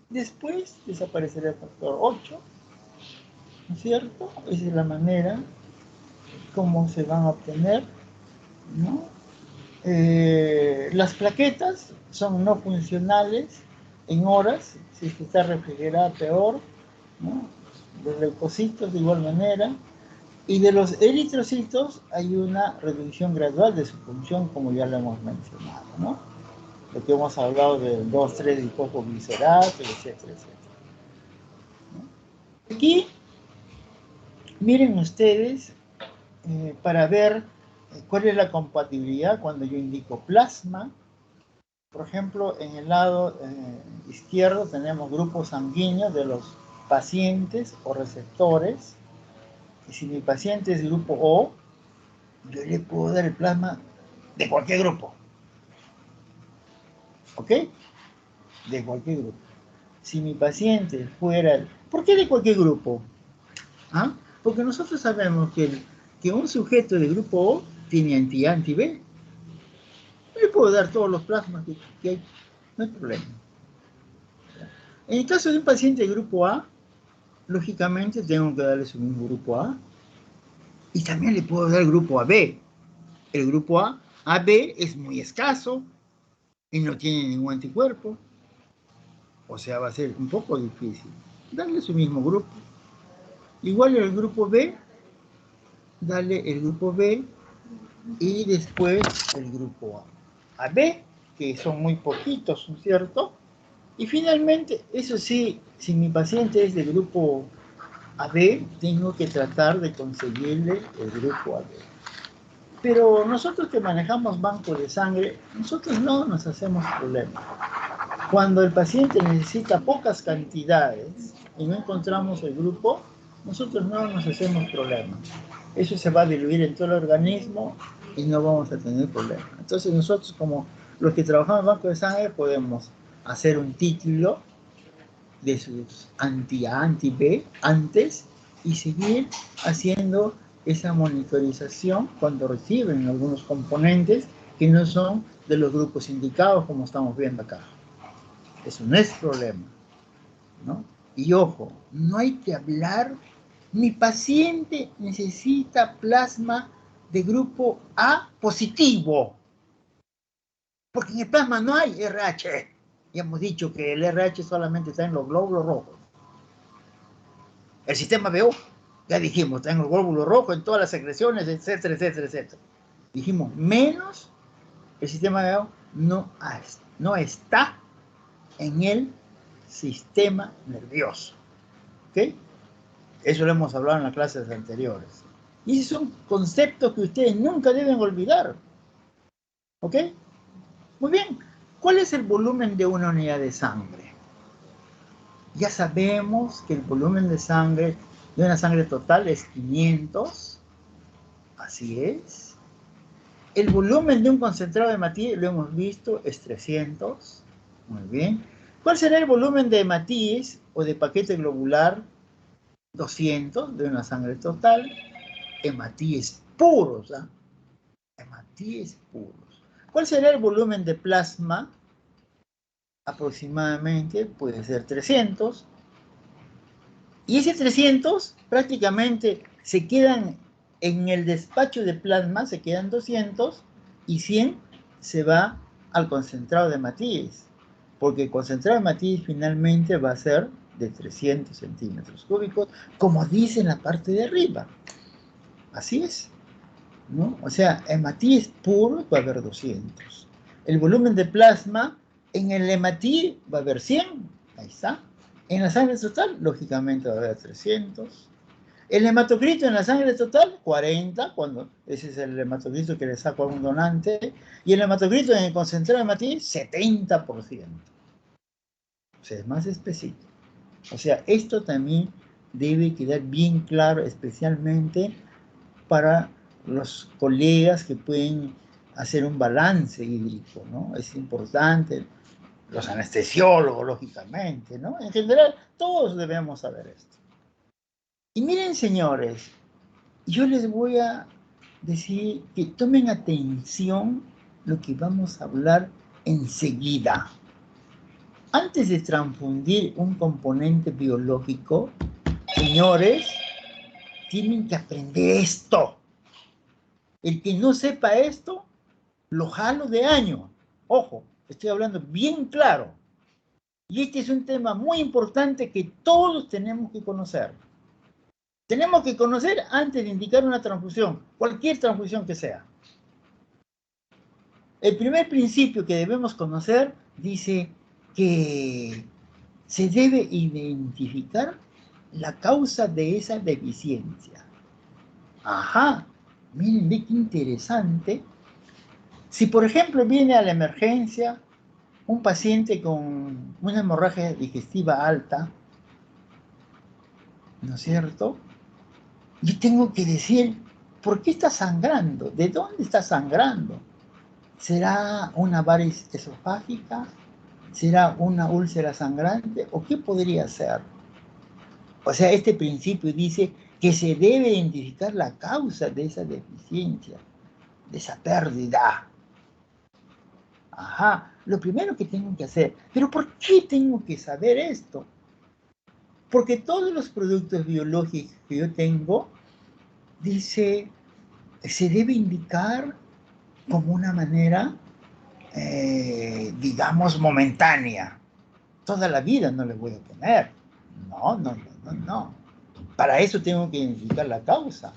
después desaparecerá el factor 8, ¿no es cierto? Esa es la manera como se van a obtener, ¿no? Las plaquetas son no funcionales en horas, si es que está refrigerada peor, ¿no? Los leucocitos de igual manera, y de los eritrocitos hay una reducción gradual de su función, como ya lo hemos mencionado, ¿no? Lo que hemos hablado del 2,3-difosfoglicerato, etcétera, etcétera, ¿no? Aquí, miren ustedes, para ver cuál es la compatibilidad cuando yo indico plasma. Por ejemplo, en el lado izquierdo tenemos grupos sanguíneos de los pacientes o receptores. Y si mi paciente es grupo O, yo le puedo dar el plasma de cualquier grupo. ¿Ok? De cualquier grupo. Si mi paciente fuera... ¿Por qué de cualquier grupo? ¿Ah? Porque nosotros sabemos que un sujeto de grupo O tiene anti-B. Yo le puedo dar todos los plasmas que hay. No hay problema. En el caso de un paciente de grupo A, lógicamente tengo que darle su mismo grupo A. Y también le puedo dar el grupo AB. El grupo A, AB es muy escaso y no tiene ningún anticuerpo. O sea, va a ser un poco difícil darle su mismo grupo. Igual el grupo B, darle el grupo B y después el grupo A. AB, que son muy poquitos, ¿no es cierto? Y finalmente, eso sí, si mi paciente es de grupo AB, tengo que tratar de conseguirle el grupo AB. Pero nosotros que manejamos banco de sangre, nosotros no nos hacemos problemas. Cuando el paciente necesita pocas cantidades y no encontramos el grupo, nosotros no nos hacemos problemas. Eso se va a diluir en todo el organismo y no vamos a tener problemas. Entonces nosotros, como los que trabajamos en banco de sangre, podemos hacer un título de sus anti-A, anti-B antes y seguir haciendo esa monitorización cuando reciben algunos componentes que no son de los grupos indicados, como estamos viendo acá. Eso no es problema, ¿no? Y ojo, no hay que hablar, mi paciente necesita plasma de grupo A positivo, porque en el plasma no hay RH. Ya hemos dicho que el RH solamente está en los glóbulos rojos. El sistema BO, ya dijimos, está en los glóbulos rojos, en todas las secreciones, etcétera, etcétera, etcétera. Dijimos, menos el sistema BO no está en el sistema nervioso. ¿Ok? Eso lo hemos hablado en las clases anteriores. Y esos son conceptos que ustedes nunca deben olvidar. ¿Ok? Muy bien. ¿Cuál es el volumen de una unidad de sangre? Ya sabemos que el volumen de sangre, de una sangre total, es 500. Así es. El volumen de un concentrado de hematí, lo hemos visto, es 300. Muy bien. ¿Cuál será el volumen de hematíes o de paquete globular? 200 de una sangre total. Hematíes puros, ¿ah? Hematíes puros. ¿Cuál será el volumen de plasma? Aproximadamente puede ser 300. Y ese 300 prácticamente se quedan en el despacho de plasma, se quedan 200 y 100 se va al concentrado de hematíes, porque el concentrado de hematíes finalmente va a ser de 300 centímetros cúbicos, como dice en la parte de arriba. Así es, ¿no? O sea, hematíes puros va a haber 200. El volumen de plasma en el hematí va a haber 100, ahí está. En la sangre total, lógicamente va a haber 300. El hematocrito en la sangre total, 40, cuando ese es el hematocrito que le saco a un donante, y el hematocrito en el concentrado de hematina, 70%. O sea, es más específico. O sea, esto también debe quedar bien claro, especialmente para los colegas que pueden hacer un balance hídrico, ¿no? Es importante, los anestesiólogos, lógicamente, ¿no? En general, todos debemos saber esto. Y miren, señores, yo les voy a decir que tomen atención lo que vamos a hablar enseguida. Antes de transfundir un componente biológico, señores, tienen que aprender esto. El que no sepa esto, lo jalo de año. Ojo, estoy hablando bien claro. Y este es un tema muy importante que todos tenemos que conocer. Tenemos que conocer antes de indicar una transfusión, cualquier transfusión que sea. El primer principio que debemos conocer dice que se debe identificar la causa de esa deficiencia. Ajá, miren, ve qué interesante. Si, por ejemplo, viene a la emergencia un paciente con una hemorragia digestiva alta, ¿no es cierto? Yo tengo que decir, ¿por qué está sangrando? ¿De dónde está sangrando? ¿Será una variz esofágica? ¿Será una úlcera sangrante? ¿O qué podría ser? O sea, este principio dice que se debe identificar la causa de esa deficiencia, de esa pérdida. Ajá, lo primero que tengo que hacer. ¿Pero por qué tengo que saber esto? Porque todos los productos biológicos que yo tengo, dice, se debe indicar como una manera, digamos, momentánea. Toda la vida no le voy a poner. No, no, no, no, no. Para eso tengo que identificar la causa.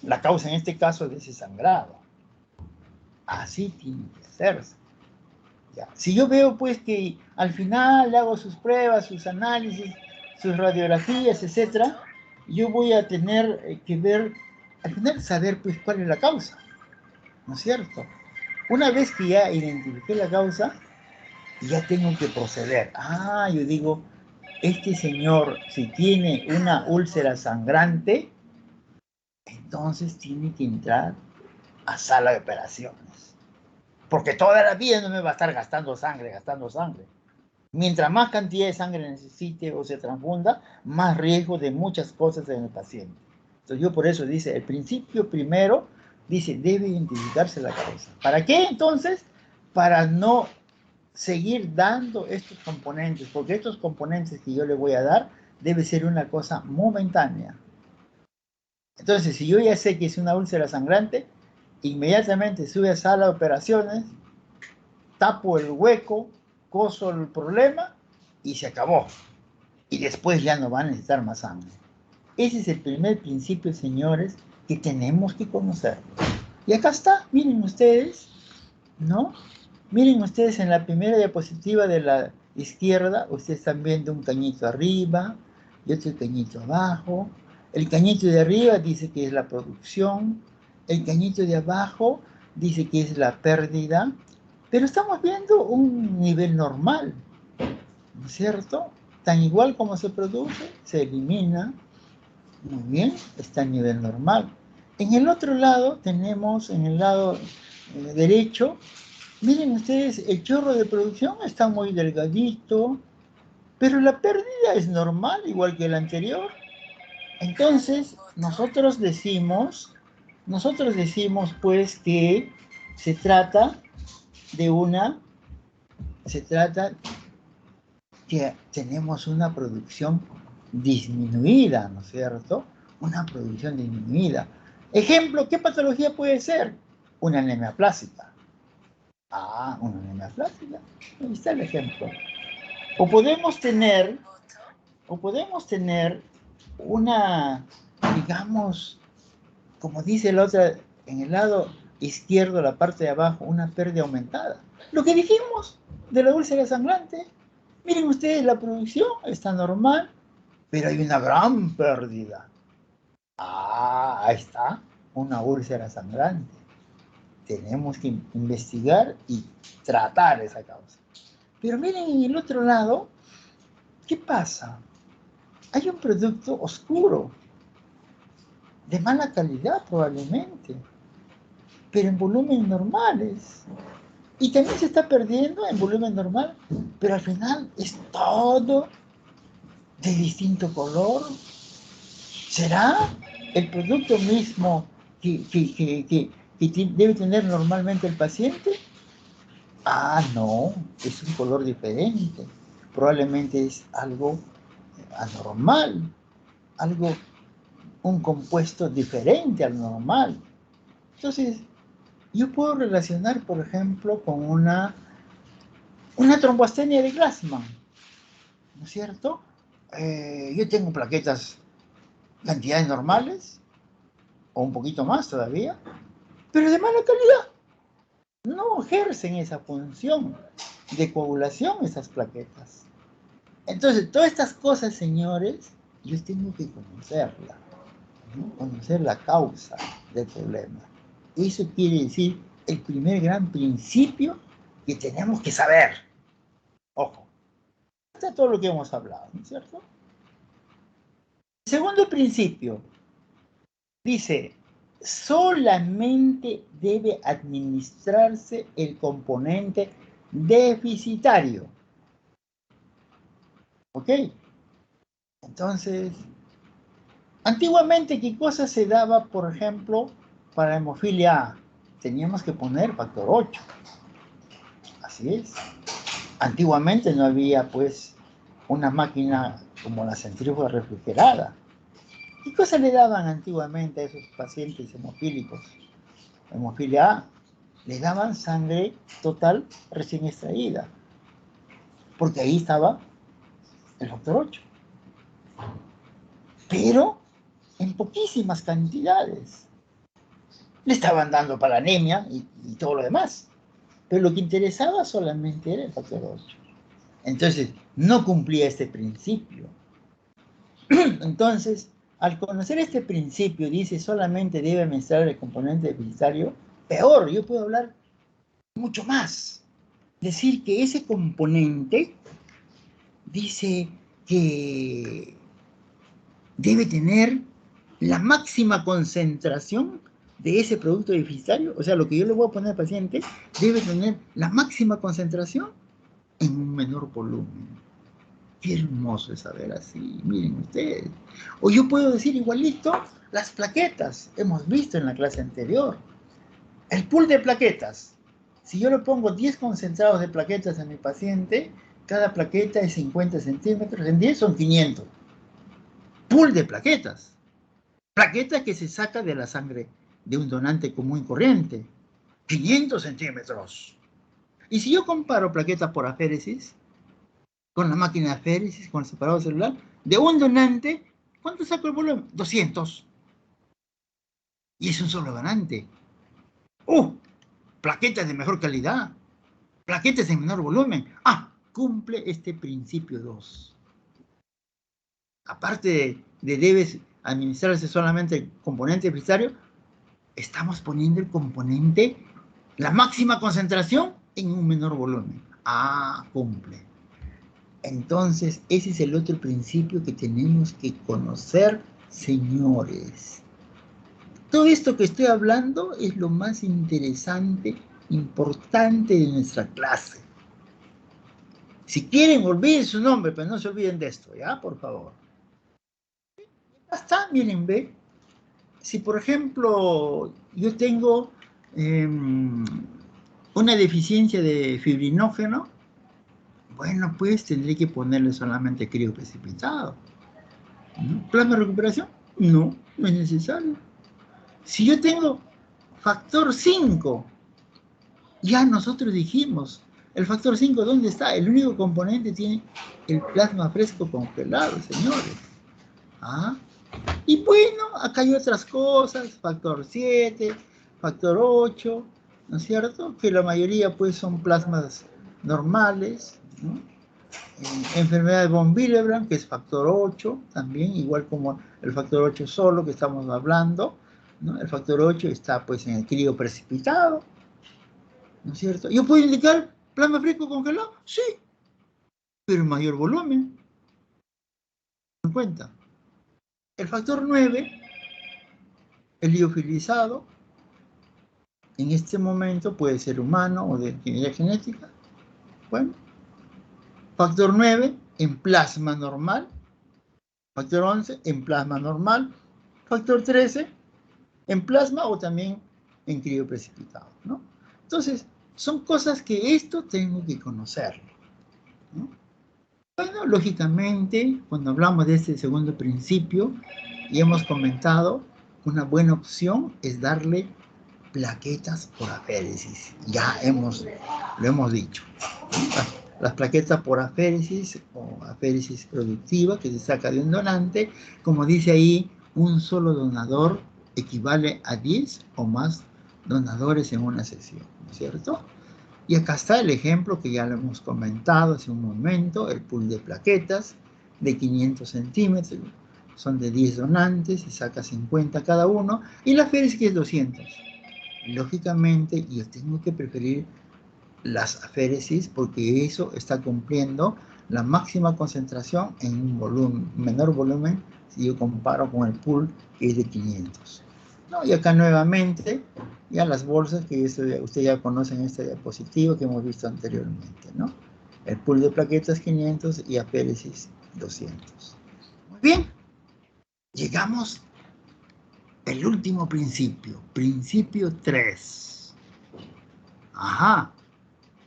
La causa en este caso de ese sangrado. Así tiene que hacerse. Ya. Si yo veo pues que al final le hago sus pruebas, sus análisis, sus radiografías, etcétera, yo voy a tener que ver, al final saber pues cuál es la causa, ¿no es cierto? Una vez que ya identifiqué la causa, ya tengo que proceder. Ah, yo digo, este señor, si tiene una úlcera sangrante, entonces tiene que entrar a sala de operaciones. Porque toda la vida no me va a estar gastando sangre, gastando sangre. Mientras más cantidad de sangre necesite o se transfunda, más riesgo de muchas cosas en el paciente. Entonces yo por eso dice, el principio primero, dice, debe identificarse la causa. ¿Para qué entonces? Para no seguir dando estos componentes, porque estos componentes que yo le voy a dar debe ser una cosa momentánea. Entonces, si yo ya sé que es una úlcera sangrante, inmediatamente sube a sala de operaciones, tapo el hueco, coso el problema y se acabó. Y después ya no van a necesitar más sangre. Ese es el primer principio, señores, que tenemos que conocer. Y acá está, miren ustedes, ¿no? Miren ustedes en la primera diapositiva de la izquierda, ustedes están viendo un cañito arriba y otro cañito abajo. El cañito de arriba dice que es la producción, el cañito de abajo dice que es la pérdida, pero estamos viendo un nivel normal, ¿no es cierto? Tan igual como se produce, se elimina. Muy bien, está a nivel normal. En el otro lado tenemos, en el lado derecho, miren ustedes, el chorro de producción está muy delgadito, pero la pérdida es normal, igual que el anterior. Entonces, nosotros decimos pues que se trata de se trata que tenemos una producción disminuida, ¿no es cierto? Una producción disminuida. Ejemplo, ¿qué patología puede ser? Una anemia plástica. Ah, una anemia plástica. Ahí está el ejemplo. O podemos tener una, digamos, como dice el otro, en el lado izquierdo, la parte de abajo, una pérdida aumentada. Lo que dijimos de la úlcera sangrante. Miren ustedes, la producción está normal, pero hay una gran pérdida. Ah, ahí está, una úlcera sangrante. Tenemos que investigar y tratar esa causa. Pero miren en el otro lado, ¿qué pasa? Hay un producto oscuro, de mala calidad probablemente, pero en volúmenes normales. Y también se está perdiendo en volumen normal, pero al final es todo de distinto color. ¿Será el producto mismo que debe tener normalmente el paciente? Ah, no, es un color diferente. Probablemente es algo anormal, algo, un compuesto diferente al normal. Entonces, yo puedo relacionar, por ejemplo, con una tromboastenia de Glassman, ¿no es cierto? Yo tengo plaquetas, cantidades normales, o un poquito más todavía, pero de mala calidad. No ejercen esa función de coagulación esas plaquetas. Entonces, todas estas cosas, señores, yo tengo que conocerla, ¿no? Conocer la causa del problema. Eso quiere decir el primer gran principio que tenemos que saber. Ojo, está todo lo que hemos hablado, ¿no es cierto? El segundo principio dice, solamente debe administrarse el componente deficitario. ¿Ok? Entonces, antiguamente, ¿qué cosa se daba, por ejemplo, para hemofilia A? Teníamos que poner factor 8. Así es. Antiguamente no había, pues, una máquina como la centrífuga refrigerada. ¿Qué cosa le daban antiguamente a esos pacientes hemofílicos? Hemofilia A. Le daban sangre total recién extraída, porque ahí estaba el factor 8. Pero en poquísimas cantidades. Le estaban dando para anemia y todo lo demás. Pero lo que interesaba solamente era el factor 8. Entonces, no cumplía este principio. Entonces, al conocer este principio, dice solamente debe administrar el componente deficitario, peor, yo puedo hablar mucho más. Decir que ese componente dice que debe tener la máxima concentración de ese producto deficitario, o sea, lo que yo le voy a poner al paciente, debe tener la máxima concentración en un menor volumen. Qué hermoso es saber así, miren ustedes. O yo puedo decir igualito las plaquetas, hemos visto en la clase anterior. El pool de plaquetas. Si yo le pongo 10 concentrados de plaquetas a mi paciente, cada plaqueta es 50 centímetros, en 10 son 500. Pool de plaquetas. Plaqueta que se saca de la sangre de un donante común y corriente. 500 centímetros. Y si yo comparo plaquetas por aféresis, con la máquina de aféresis, con el separador celular, de un donante, ¿cuánto saco el volumen? 200. Y es un solo donante. Plaquetas de mejor calidad. Plaquetas de menor volumen. Cumple este principio 2. Aparte de debes administrarse solamente el componente deficitario, estamos poniendo el componente, la máxima concentración en un menor volumen. Cumple. Entonces, ese es el otro principio que tenemos que conocer, señores. Todo esto que estoy hablando es lo más interesante, importante de nuestra clase. Si quieren, olviden su nombre, pero no se olviden de esto, ¿ya? Por favor. Ya está, miren, ve. Si, por ejemplo, yo tengo una deficiencia de fibrinógeno, bueno, pues tendré que ponerle solamente crío precipitado. ¿Plasma de recuperación? No, no es necesario. Si yo tengo factor 5, ya nosotros dijimos, el factor 5, ¿dónde está? El único componente tiene el plasma fresco congelado, señores. Y bueno, acá hay otras cosas, factor 7, factor 8, ¿no es cierto? Que la mayoría pues son plasmas normales, ¿no? Enfermedad de von Willebrand, que es factor 8, también, igual como el factor 8 solo que estamos hablando, ¿no? El factor 8 está pues en el crío precipitado, ¿no es cierto? ¿Yo puedo indicar plasma fresco congelado? Sí, pero en mayor volumen. En cuenta. El factor 9, el liofilizado, en este momento puede ser humano o de ingeniería genética. Bueno, factor 9 en plasma normal, factor 11 en plasma normal, factor 13 en plasma o también en crioprecipitado, ¿no? Entonces, son cosas que esto tengo que conocerlo, ¿no? Bueno, lógicamente, cuando hablamos de este segundo principio, y hemos comentado, una buena opción es darle plaquetas por aféresis. Lo hemos dicho. Las plaquetas por aféresis o aféresis productiva que se saca de un donante, como dice ahí, un solo donador equivale a 10 o más donadores en una sesión, ¿no es cierto? Y acá está el ejemplo que ya lo hemos comentado hace un momento, el pool de plaquetas de 500 centímetros, son de 10 donantes, se saca 50 cada uno, y la aféresis es 200. Lógicamente, yo tengo que preferir las aféresis porque eso está cumpliendo la máxima concentración en un menor volumen si yo comparo con el pool que es de 500. ¿No? Y acá nuevamente ya las bolsas que usted ya conoce en esta diapositiva que hemos visto anteriormente, ¿no? El pool de plaquetas 500 y aféresis 200. Muy bien, llegamos al último principio, principio 3. Ajá,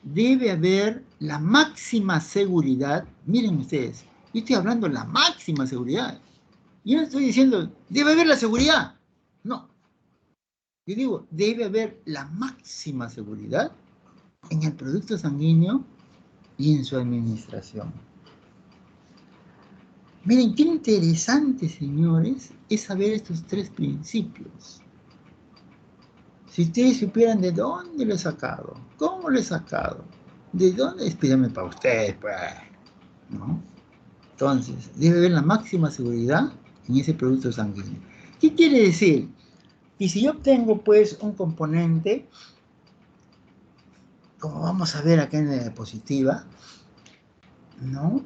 debe haber la máxima seguridad. Miren ustedes, yo estoy hablando de la máxima seguridad. Yo no estoy diciendo, debe haber la seguridad. No, yo digo, debe haber la máxima seguridad en el producto sanguíneo y en su administración. Miren, qué interesante, señores, es saber estos tres principios. Si ustedes supieran de dónde lo he sacado, cómo lo he sacado, de dónde, espírenme para ustedes, pues, ¿no? Entonces, debe haber la máxima seguridad en ese producto sanguíneo. ¿Qué quiere decir? Y si yo obtengo, pues, un componente, como vamos a ver acá en la diapositiva, ¿no?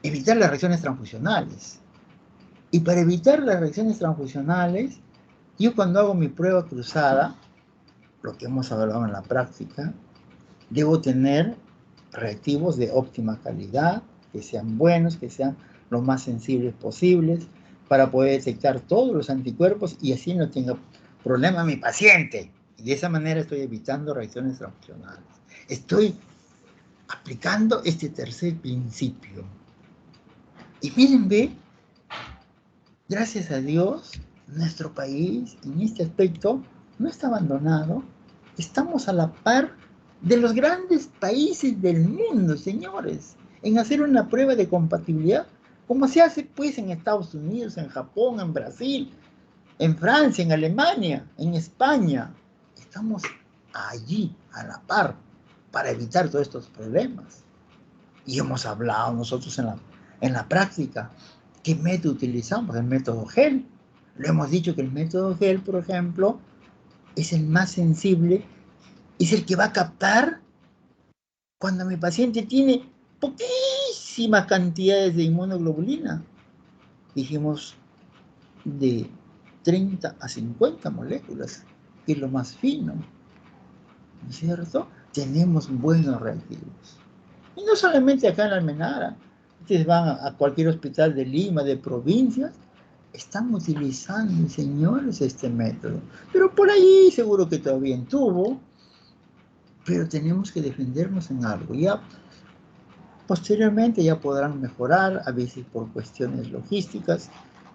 Evitar las reacciones transfusionales. Y para evitar las reacciones transfusionales, yo cuando hago mi prueba cruzada, lo que hemos hablado en la práctica, debo tener reactivos de óptima calidad, que sean buenos, que sean lo más sensibles posibles, para poder detectar todos los anticuerpos y así no tenga problema mi paciente. Y de esa manera estoy evitando reacciones transfusionales. Estoy aplicando este tercer principio. Y miren, ve, gracias a Dios, nuestro país en este aspecto no está abandonado. Estamos a la par de los grandes países del mundo, señores, en hacer una prueba de compatibilidad, como se hace pues en Estados Unidos, en Japón, en Brasil, en Francia, en Alemania, en España. Estamos allí, a la par, para evitar todos estos problemas. Y hemos hablado nosotros en la práctica. ¿Qué método utilizamos? El método GEL. Lo hemos dicho que el método GEL, por ejemplo, es el más sensible, es el que va a captar cuando mi paciente tiene poquísimas cantidades de inmunoglobulina. Dijimos de 30 a 50 moléculas, que es lo más fino, ¿no es cierto? Tenemos buenos reactivos. Y no solamente acá en la Almenara, ustedes van a cualquier hospital de Lima, de provincias, están utilizando, señores, este método. Pero por ahí seguro que todavía en tubo, pero tenemos que defendernos en algo. Ya posteriormente ya podrán mejorar, a veces por cuestiones logísticas,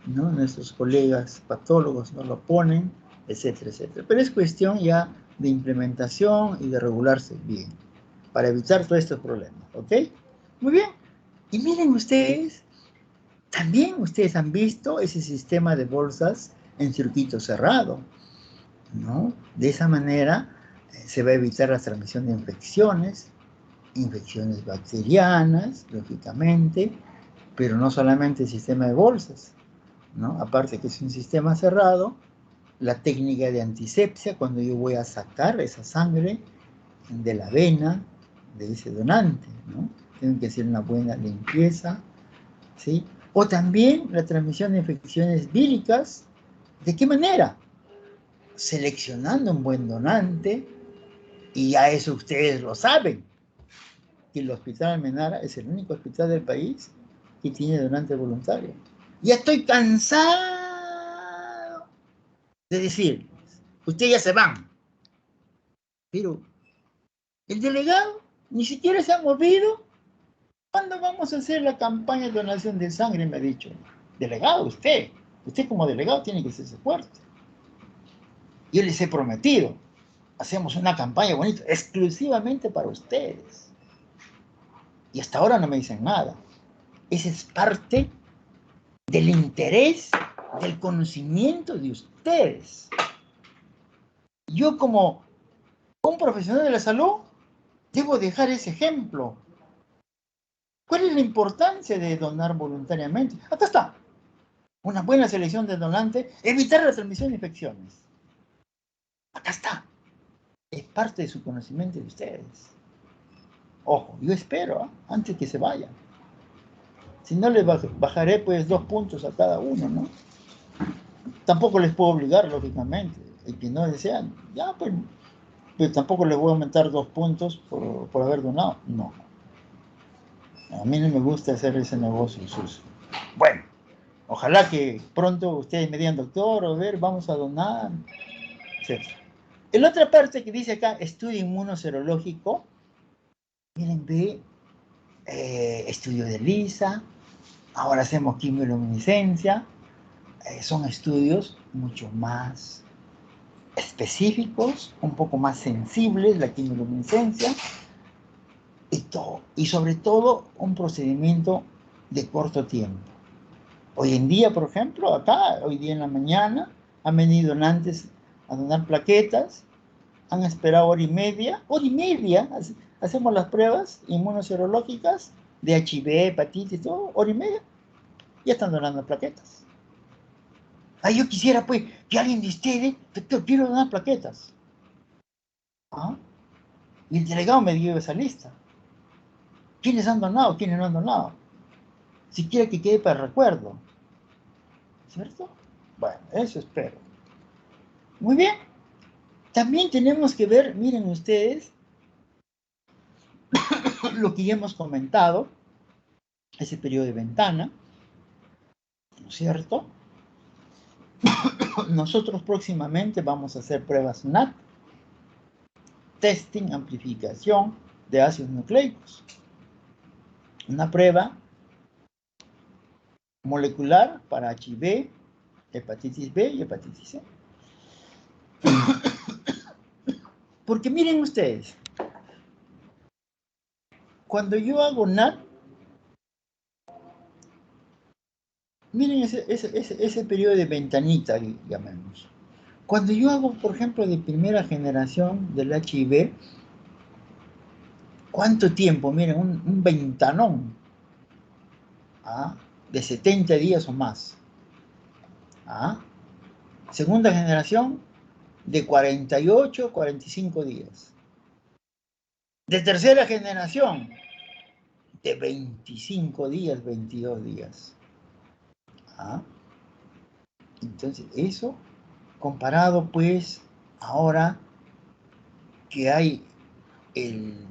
¿no? Nuestros colegas patólogos no lo ponen, etcétera, etcétera. Pero es cuestión ya de implementación y de regularse bien, para evitar todos estos problemas, ¿ok? Muy bien. Y miren ustedes, también ustedes han visto ese sistema de bolsas en circuito cerrado, ¿no? De esa manera se va a evitar la transmisión de infecciones, infecciones bacterianas, lógicamente, pero no solamente el sistema de bolsas, ¿no? Aparte que es un sistema cerrado, la técnica de antisepsia, cuando yo voy a sacar esa sangre de la vena de ese donante, ¿no? Tienen que hacer una buena limpieza, ¿sí? O también la transmisión de infecciones víricas. ¿De qué manera? Seleccionando un buen donante, y ya eso ustedes lo saben, que el Hospital Almenara es el único hospital del país que tiene donante voluntario. Ya estoy cansado de decir, ustedes ya se van, pero el delegado ni siquiera se ha movido. ¿Cuándo vamos a hacer la campaña de donación de sangre? Me ha dicho. Delegado, usted como delegado tiene que hacerse fuerte. Yo les he prometido, hacemos una campaña bonita, exclusivamente para ustedes. Y hasta ahora no me dicen nada. Ese es parte del interés, del conocimiento de ustedes. Yo como un profesional de la salud, debo dejar ese ejemplo. ¿Cuál es la importancia de donar voluntariamente? Acá está. Una buena selección de donantes, evitar la transmisión de infecciones. Acá está. Es parte de su conocimiento de ustedes. Ojo, yo espero, antes que se vayan. Si no, les bajaré pues 2 puntos a cada uno, ¿no? Tampoco les puedo obligar, lógicamente. El que no desean, ya pues tampoco les voy a aumentar 2 puntos por haber donado. No. A mí no me gusta hacer ese negocio sucio. Bueno, ojalá que pronto ustedes me digan, doctor, a ver, vamos a donar, etc. En la otra parte que dice acá, estudio inmunoserológico, miren, ve, estudio de ELISA, ahora hacemos quimioluminiscencia, son estudios mucho más específicos, un poco más sensibles, la quimioluminiscencia, y sobre todo un procedimiento de corto tiempo. Hoy en día, por ejemplo, acá, hoy día en la mañana, han venido donantes a donar plaquetas, han esperado hora y media, hacemos las pruebas inmunoserológicas de HIV, hepatitis, todo, hora y media, ya están donando plaquetas. Ah, yo quisiera, pues, que alguien de ustedes, doctor, quiero donar plaquetas. ¿Ah? Y el delegado me dio esa lista. ¿Quiénes han donado? ¿Quiénes no han donado? Si quiere que quede para recuerdo. ¿Cierto? Bueno, eso espero. Muy bien. También tenemos que ver, miren ustedes, lo que ya hemos comentado, ese periodo de ventana, ¿no es cierto? Nosotros próximamente vamos a hacer pruebas NAT, testing, amplificación de ácidos nucleicos. Una prueba molecular para HIV, hepatitis B y hepatitis C. Porque miren ustedes, cuando yo hago NAT, miren ese periodo de ventanita, llamemos. Cuando yo hago, por ejemplo, de primera generación del HIV, ¿cuánto tiempo? Miren, un ventanón, ¿ah? De 70 días o más. ¿Ah? Segunda generación, de 48, 45 días. De tercera generación, de 25 días, 22 días. ¿Ah? Entonces, eso comparado pues ahora que hay el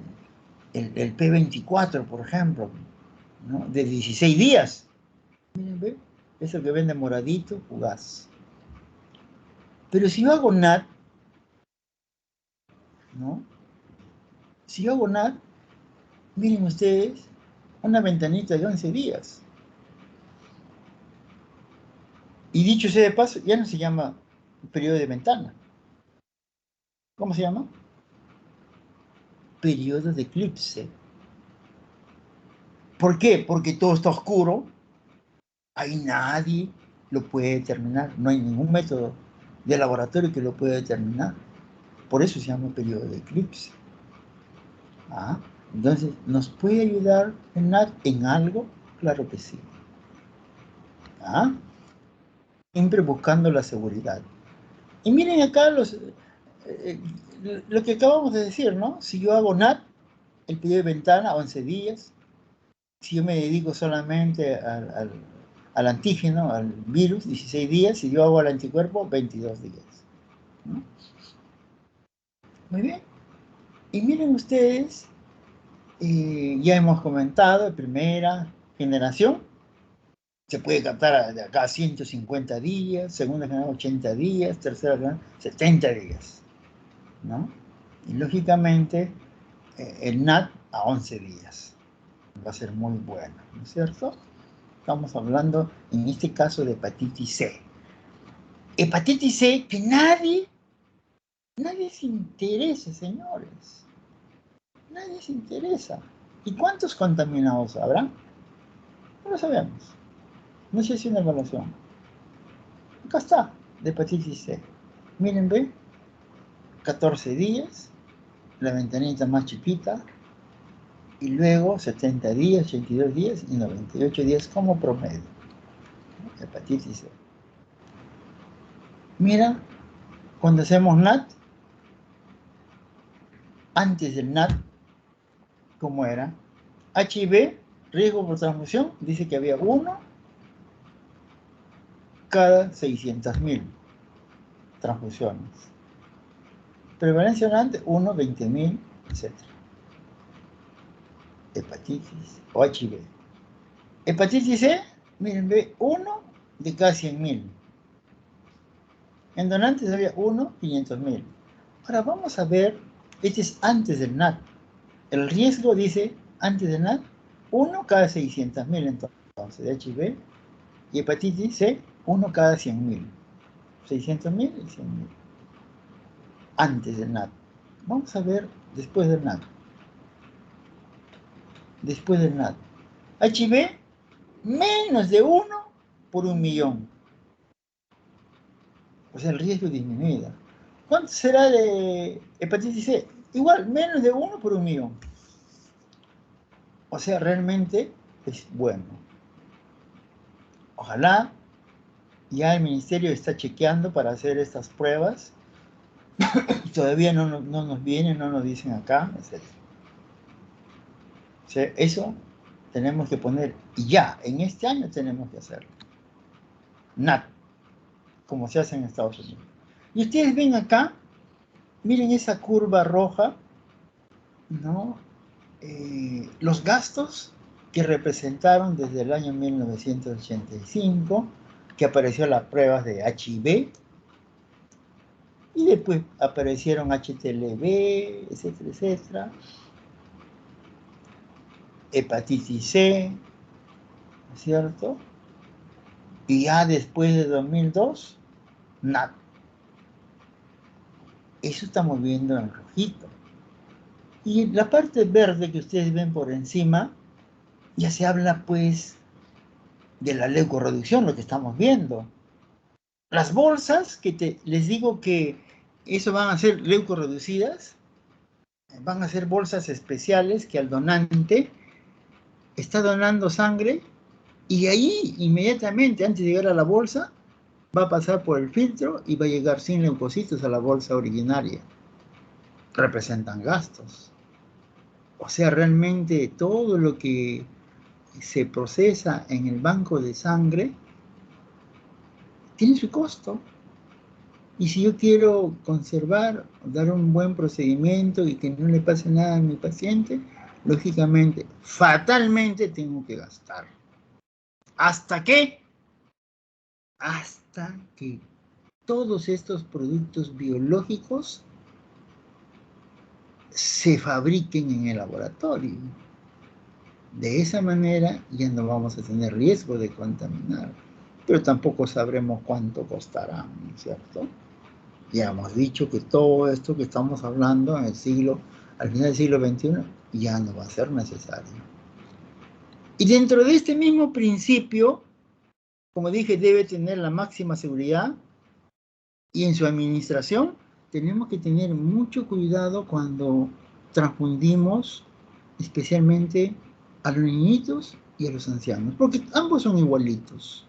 P24, por ejemplo, ¿no? De 16 días. Miren, ¿ve? Es el que vende moradito, fugaz. Pero si yo hago NAT, ¿no? Si yo hago NAT, miren ustedes, una ventanita de 11 días. Y dicho sea de paso, ya no se llama periodo de ventana. ¿Cómo se llama? Periodo de eclipse. ¿Por qué? Porque todo está oscuro. Ahí nadie lo puede determinar. No hay ningún método de laboratorio que lo pueda determinar. Por eso se llama periodo de eclipse. ¿Ah? Entonces, ¿nos puede ayudar el NAT en algo? Claro que sí. ¿Ah? Siempre buscando la seguridad. Y miren acá eh, lo que acabamos de decir, ¿no? Si yo hago NAT, el periodo de ventana, 11 días. Si yo me dedico solamente al antígeno, al virus, 16 días. Si yo hago al anticuerpo, 22 días. ¿No? Muy bien. Y miren ustedes, ya hemos comentado, de primera generación, se puede captar de acá a 150 días, segunda generación 80 días, tercera generación 70 días, ¿no? Y lógicamente el NAT a 11 días va a ser muy bueno, ¿no es cierto? Estamos hablando en este caso de hepatitis C. Hepatitis C que nadie se interesa, señores. Nadie se interesa. ¿Y cuántos contaminados habrá? No lo sabemos. No sé si una evaluación. Acá está, de hepatitis C. Miren, ve, 14 días, la ventanita más chiquita, y luego 70 días, 82 días y 98 días como promedio. Hepatitis C. Mira, cuando hacemos NAT, antes del NAT, ¿cómo era? HIV, riesgo por transfusión, dice que había uno cada 600.000 transfusiones. Prevalencia NAT, 1, 20.000, etc. Hepatitis o HIV. Hepatitis C, miren, ve, 1 de cada 100.000. En donantes había 1, 500.000. Ahora vamos a ver, este es antes del NAT. El riesgo dice, antes del NAT, 1 cada 600.000 entonces de HIV. Y hepatitis C, 1 cada 100.000. 600.000 y 100.000. Antes del NAT. Vamos a ver después del NAT. Después del NAT. HIV, menos de 1 por 1.000.000. O sea, el riesgo disminuido. ¿Cuánto será de hepatitis C? Igual, menos de 1 por 1.000.000. O sea, realmente es bueno. Ojalá ya el ministerio está chequeando para hacer estas pruebas. Todavía no nos vienen, no nos dicen acá, etc. O sea, eso tenemos que poner ya, en este año tenemos que hacerlo. NAT, como se hace en Estados Unidos. Y ustedes ven acá, miren esa curva roja, ¿no? Los gastos que representaron desde el año 1985, que apareció las pruebas de HIV, y después aparecieron HTLV, etcétera, etcétera, hepatitis C, ¿cierto? Y ya después de 2002, nada. Eso estamos viendo en rojito. Y la parte verde que ustedes ven por encima, ya se habla pues de la leucorreducción, lo que estamos viendo. Las bolsas, que les digo que eso van a ser leucorreducidas, van a ser bolsas especiales que al donante está donando sangre y ahí inmediatamente antes de llegar a la bolsa va a pasar por el filtro y va a llegar sin leucocitos a la bolsa originaria. Representan gastos. O sea, realmente todo lo que se procesa en el banco de sangre tiene su costo. Y si yo quiero conservar, dar un buen procedimiento y que no le pase nada a mi paciente, lógicamente, fatalmente tengo que gastar. ¿Hasta qué? Hasta que todos estos productos biológicos se fabriquen en el laboratorio. De esa manera ya no vamos a tener riesgo de contaminar, pero tampoco sabremos cuánto costará, ¿no es cierto? Ya hemos dicho que todo esto que estamos hablando en el siglo, al final del siglo XXI, ya no va a ser necesario. Y dentro de este mismo principio, como dije, debe tener la máxima seguridad y en su administración tenemos que tener mucho cuidado cuando transfundimos especialmente a los niñitos y a los ancianos, porque ambos son igualitos,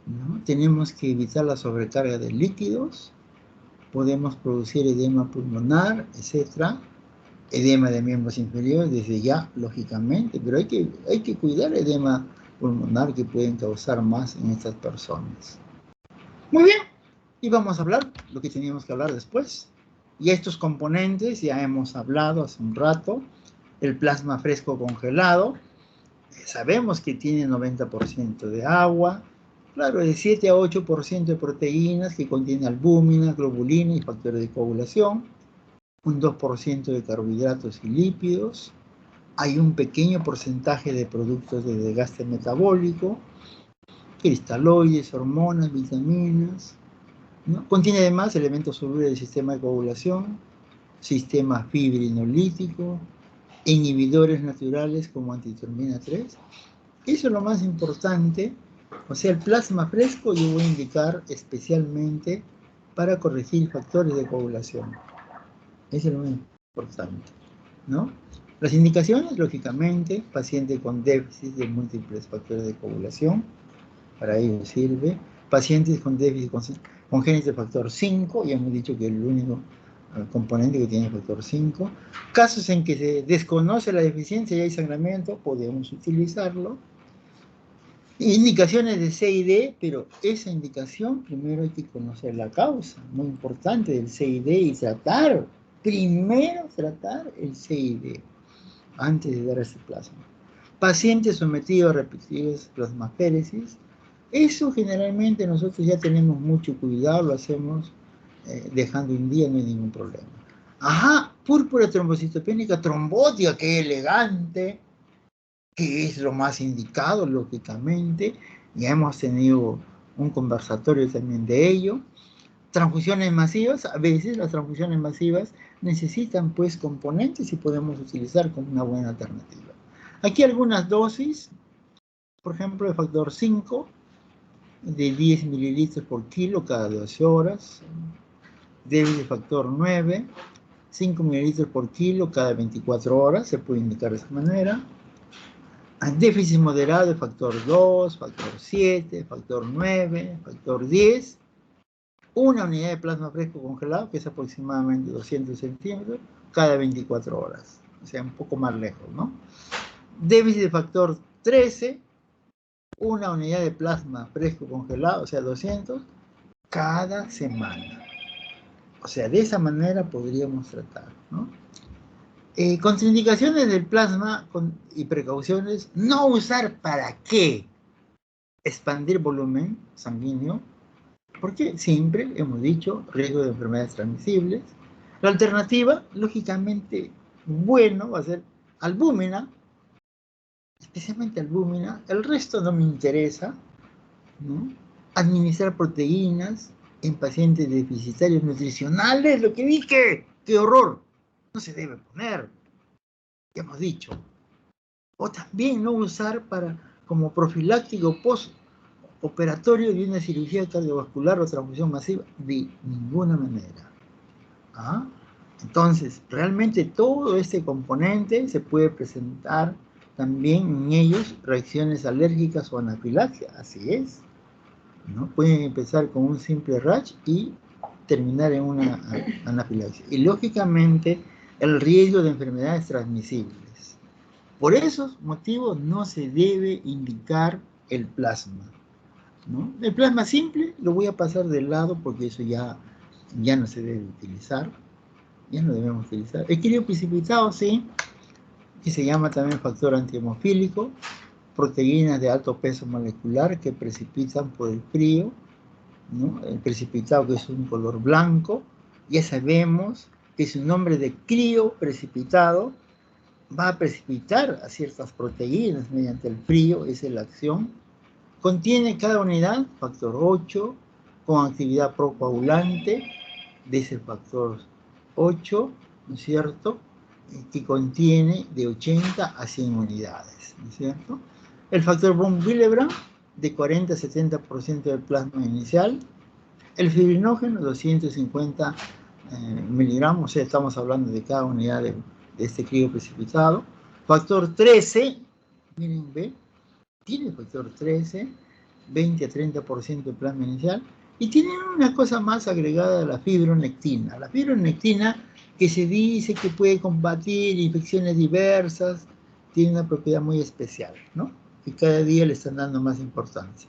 ¿no? Tenemos que evitar la sobrecarga de líquidos, podemos producir edema pulmonar, etcétera, edema de miembros inferiores desde ya, lógicamente, pero hay que cuidar el edema pulmonar que pueden causar más en estas personas. Muy bien, y vamos a hablar lo que teníamos que hablar después. Y estos componentes ya hemos hablado hace un rato. El plasma fresco congelado, sabemos que tiene 90% de agua, claro, de 7 a 8% de proteínas que contiene albúmina, globulina y factores de coagulación, un 2% de carbohidratos y lípidos, hay un pequeño porcentaje de productos de desgaste metabólico, cristaloides, hormonas, vitaminas, ¿no? Contiene además elementos solubles del sistema de coagulación, sistema fibrinolítico, inhibidores naturales como antihistamina 3. Eso es lo más importante. O sea, el plasma fresco yo voy a indicar especialmente para corregir factores de coagulación. Eso es lo más importante, ¿no? Las indicaciones, lógicamente, paciente con déficit de múltiples factores de coagulación, para ello sirve. Pacientes con déficit congénito de factor 5, ya hemos dicho que es el único componente que tiene factor 5. Casos en que se desconoce la deficiencia y hay sangramiento, podemos utilizarlo. Indicaciones de C y D, pero esa indicación primero hay que conocer la causa, muy importante del C y D, y tratar, primero tratar el C y D, antes de dar ese plasma. Pacientes sometidos a repetidas plasmaféresis, eso generalmente nosotros ya tenemos mucho cuidado, lo hacemos dejando un día, no hay ningún problema. Ajá, púrpura trombocitopénica trombótica, qué elegante, que es lo más indicado, lógicamente. Ya hemos tenido un conversatorio también de ello. Transfusiones masivas, a veces las transfusiones masivas necesitan pues componentes y podemos utilizar como una buena alternativa. Aquí algunas dosis, por ejemplo, de factor 5, de 10 mililitros por kilo cada 12 horas. Débil de factor 9, 5 mililitros por kilo cada 24 horas, se puede indicar de esa manera. Déficit moderado de factor 2, factor 7, factor 9, factor 10, una unidad de plasma fresco congelado, que es aproximadamente 200 centímetros, cada 24 horas, o sea, un poco más lejos, ¿no? Déficit de factor 13, una unidad de plasma fresco congelado, o sea, 200, cada semana. O sea, de esa manera podríamos tratar, ¿no? Contraindicaciones del plasma y precauciones, no usar para qué expandir volumen sanguíneo, porque siempre hemos dicho riesgo de enfermedades transmisibles. La alternativa, lógicamente, bueno, va a ser albúmina, especialmente albúmina, el resto no me interesa, ¿no? Administrar proteínas en pacientes deficitarios nutricionales, lo que dije, qué horror, no se debe poner, ya hemos dicho. O también no usar como profiláctico postoperatorio de una cirugía cardiovascular o transfusión masiva, de ninguna manera. ¿Ah? Entonces, realmente todo este componente se puede presentar también en ellos reacciones alérgicas o anafilaxia, así es, ¿no? Pueden empezar con un simple rash y terminar en una anafilaxia. Y lógicamente, el riesgo de enfermedades transmisibles. Por esos motivos no se debe indicar el plasma, ¿no? El plasma simple lo voy a pasar de lado porque eso ya no se debe utilizar, ya no debemos utilizar. El crío precipitado, sí, que se llama también factor antihemofílico, proteínas de alto peso molecular que precipitan por el frío, ¿no? El precipitado, que es un color blanco, ya sabemos que su nombre de crío precipitado va a precipitar a ciertas proteínas mediante el frío, esa es la acción. Contiene cada unidad factor 8 con actividad procoagulante de ese factor 8, ¿no es cierto? Que contiene de 80 a 100 unidades, ¿no es cierto? El factor von Willebrand de 40 a 70% del plasma inicial. El fibrinógeno 250 miligramos, o sea, estamos hablando de cada unidad de este crío precipitado. Factor 13, miren, ve, tiene factor 13, 20 a 30% de plasma inicial, y tiene una cosa más agregada a la fibronectina. La fibronectina, que se dice que puede combatir infecciones diversas, tiene una propiedad muy especial, ¿no? Y cada día le están dando más importancia.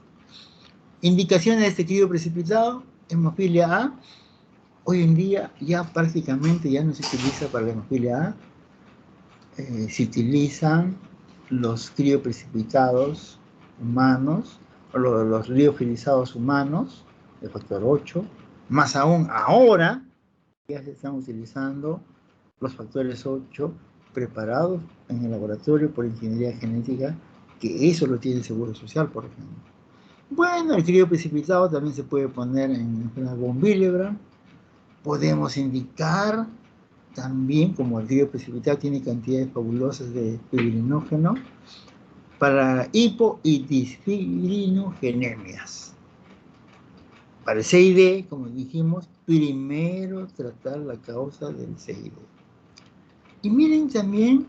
Indicaciones de este crío precipitado, hemofilia A. Hoy en día ya prácticamente ya no se utiliza para la hemofilia A. Se utilizan los crioprecipitados humanos, o los liofilizados humanos, de factor 8. Más aún, ahora ya se están utilizando los factores 8 preparados en el laboratorio por ingeniería genética, que eso lo tiene el Seguro Social, por ejemplo. Bueno, el crioprecipitado también se puede poner en la von Willebrand. Podemos indicar también, como el crío precipitado tiene cantidades fabulosas de fibrinógeno, para hipo y disfibrinogenemias. Para el CID, como dijimos, primero tratar la causa del CID. Y miren también,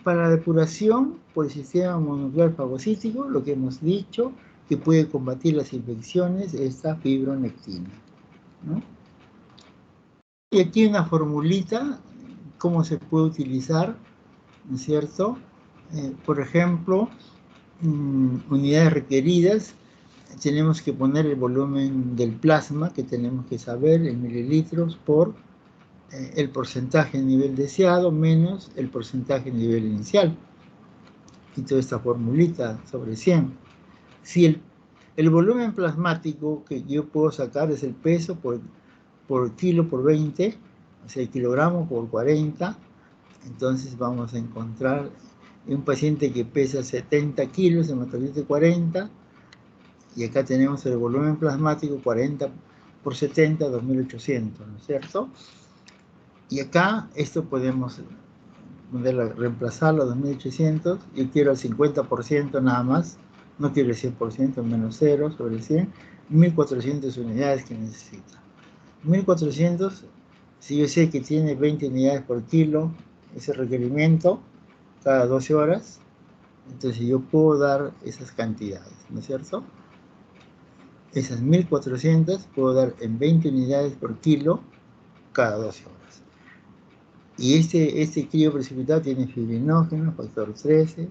para la depuración por el sistema mononuclear fagocítico, lo que hemos dicho, que puede combatir las infecciones, esta fibronectina, ¿no? Y aquí una formulita, cómo se puede utilizar, ¿no es cierto? Por ejemplo, unidades requeridas, tenemos que poner el volumen del plasma, que tenemos que saber en mililitros, por el porcentaje de nivel deseado menos el porcentaje de nivel inicial. Y toda esta formulita sobre 100. Si el volumen plasmático que yo puedo sacar es el peso por kilo por 20, o sea, el kilogramo por 40, entonces vamos a encontrar un paciente que pesa 70 kilos, hematocrito 40, y acá tenemos el volumen plasmático 40 por 70, 2800, ¿no es cierto? Y acá esto podemos reemplazarlo a 2800, yo quiero el 50% nada más, no quiero el 100%, menos 0 sobre 100, 1400 unidades que necesita. 1400, si yo sé que tiene 20 unidades por kilo, ese requerimiento, cada 12 horas, entonces yo puedo dar esas cantidades, ¿no es cierto? Esas 1400 puedo dar en 20 unidades por kilo cada 12 horas. Y este crío precipitado tiene fibrinógeno, factor 13.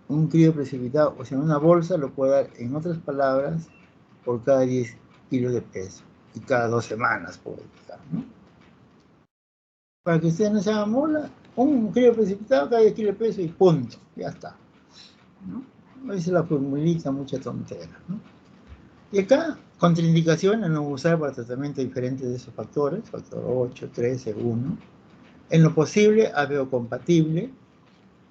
Un crío precipitado, o sea, una bolsa lo puedo dar, en otras palabras, por cada 10 kilos de peso. Y cada 2 semanas puedo dejar, ¿no? Para que ustedes no se hagan mola, un crío precipitado cada 10 kilos de peso y punto, ya está, ¿no? A veces la formulita, mucha tontera, ¿no? Y acá, contraindicaciones, no usar para tratamientos diferentes de esos factores, factor 8, 13, 1. En lo posible, compatible,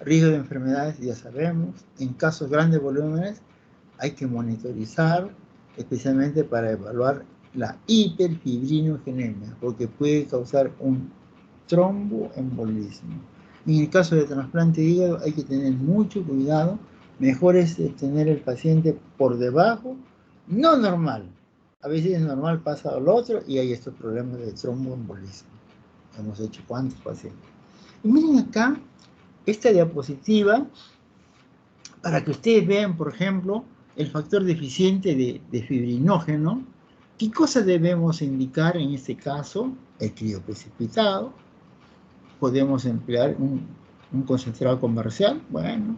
riesgo de enfermedades, ya sabemos. En casos de grandes volúmenes, hay que monitorizar, especialmente para evaluar la hiperfibrinogenemia, porque puede causar un tromboembolismo. En el caso de trasplante de hígado, hay que tener mucho cuidado. Mejor es tener el paciente por debajo, no normal. A veces es normal, pasa al otro y hay estos problemas de tromboembolismo. Hemos hecho cuántos pacientes. Y miren acá, esta diapositiva, para que ustedes vean, por ejemplo, el factor deficiente de fibrinógeno. ¿Qué cosa debemos indicar en este caso? El crío precipitado. Podemos emplear un concentrado comercial, bueno.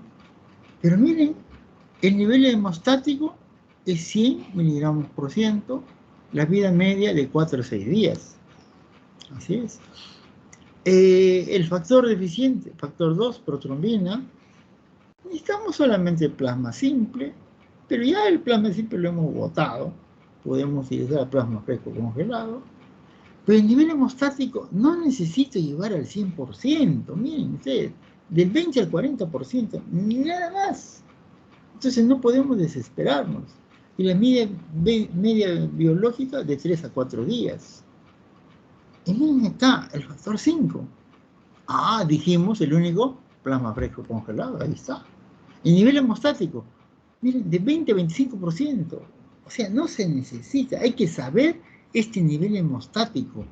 Pero miren, el nivel hemostático es 100 miligramos por ciento, la vida media de 4 a 6 días. Así es. El factor deficiente, factor 2, protrombina. Necesitamos solamente el plasma simple, pero ya el plasma simple lo hemos botado. Podemos utilizar el plasma fresco congelado. Pero el nivel hemostático no necesito llevar al 100%. Miren ustedes, del 20 al 40%, nada más. Entonces no podemos desesperarnos. Y la media biológica de 3 a 4 días. Y miren acá, el factor 5. Dijimos el único plasma fresco congelado, ahí está. El nivel hemostático, miren, de 20 a 25%. O sea, no se necesita, hay que saber este nivel hemostático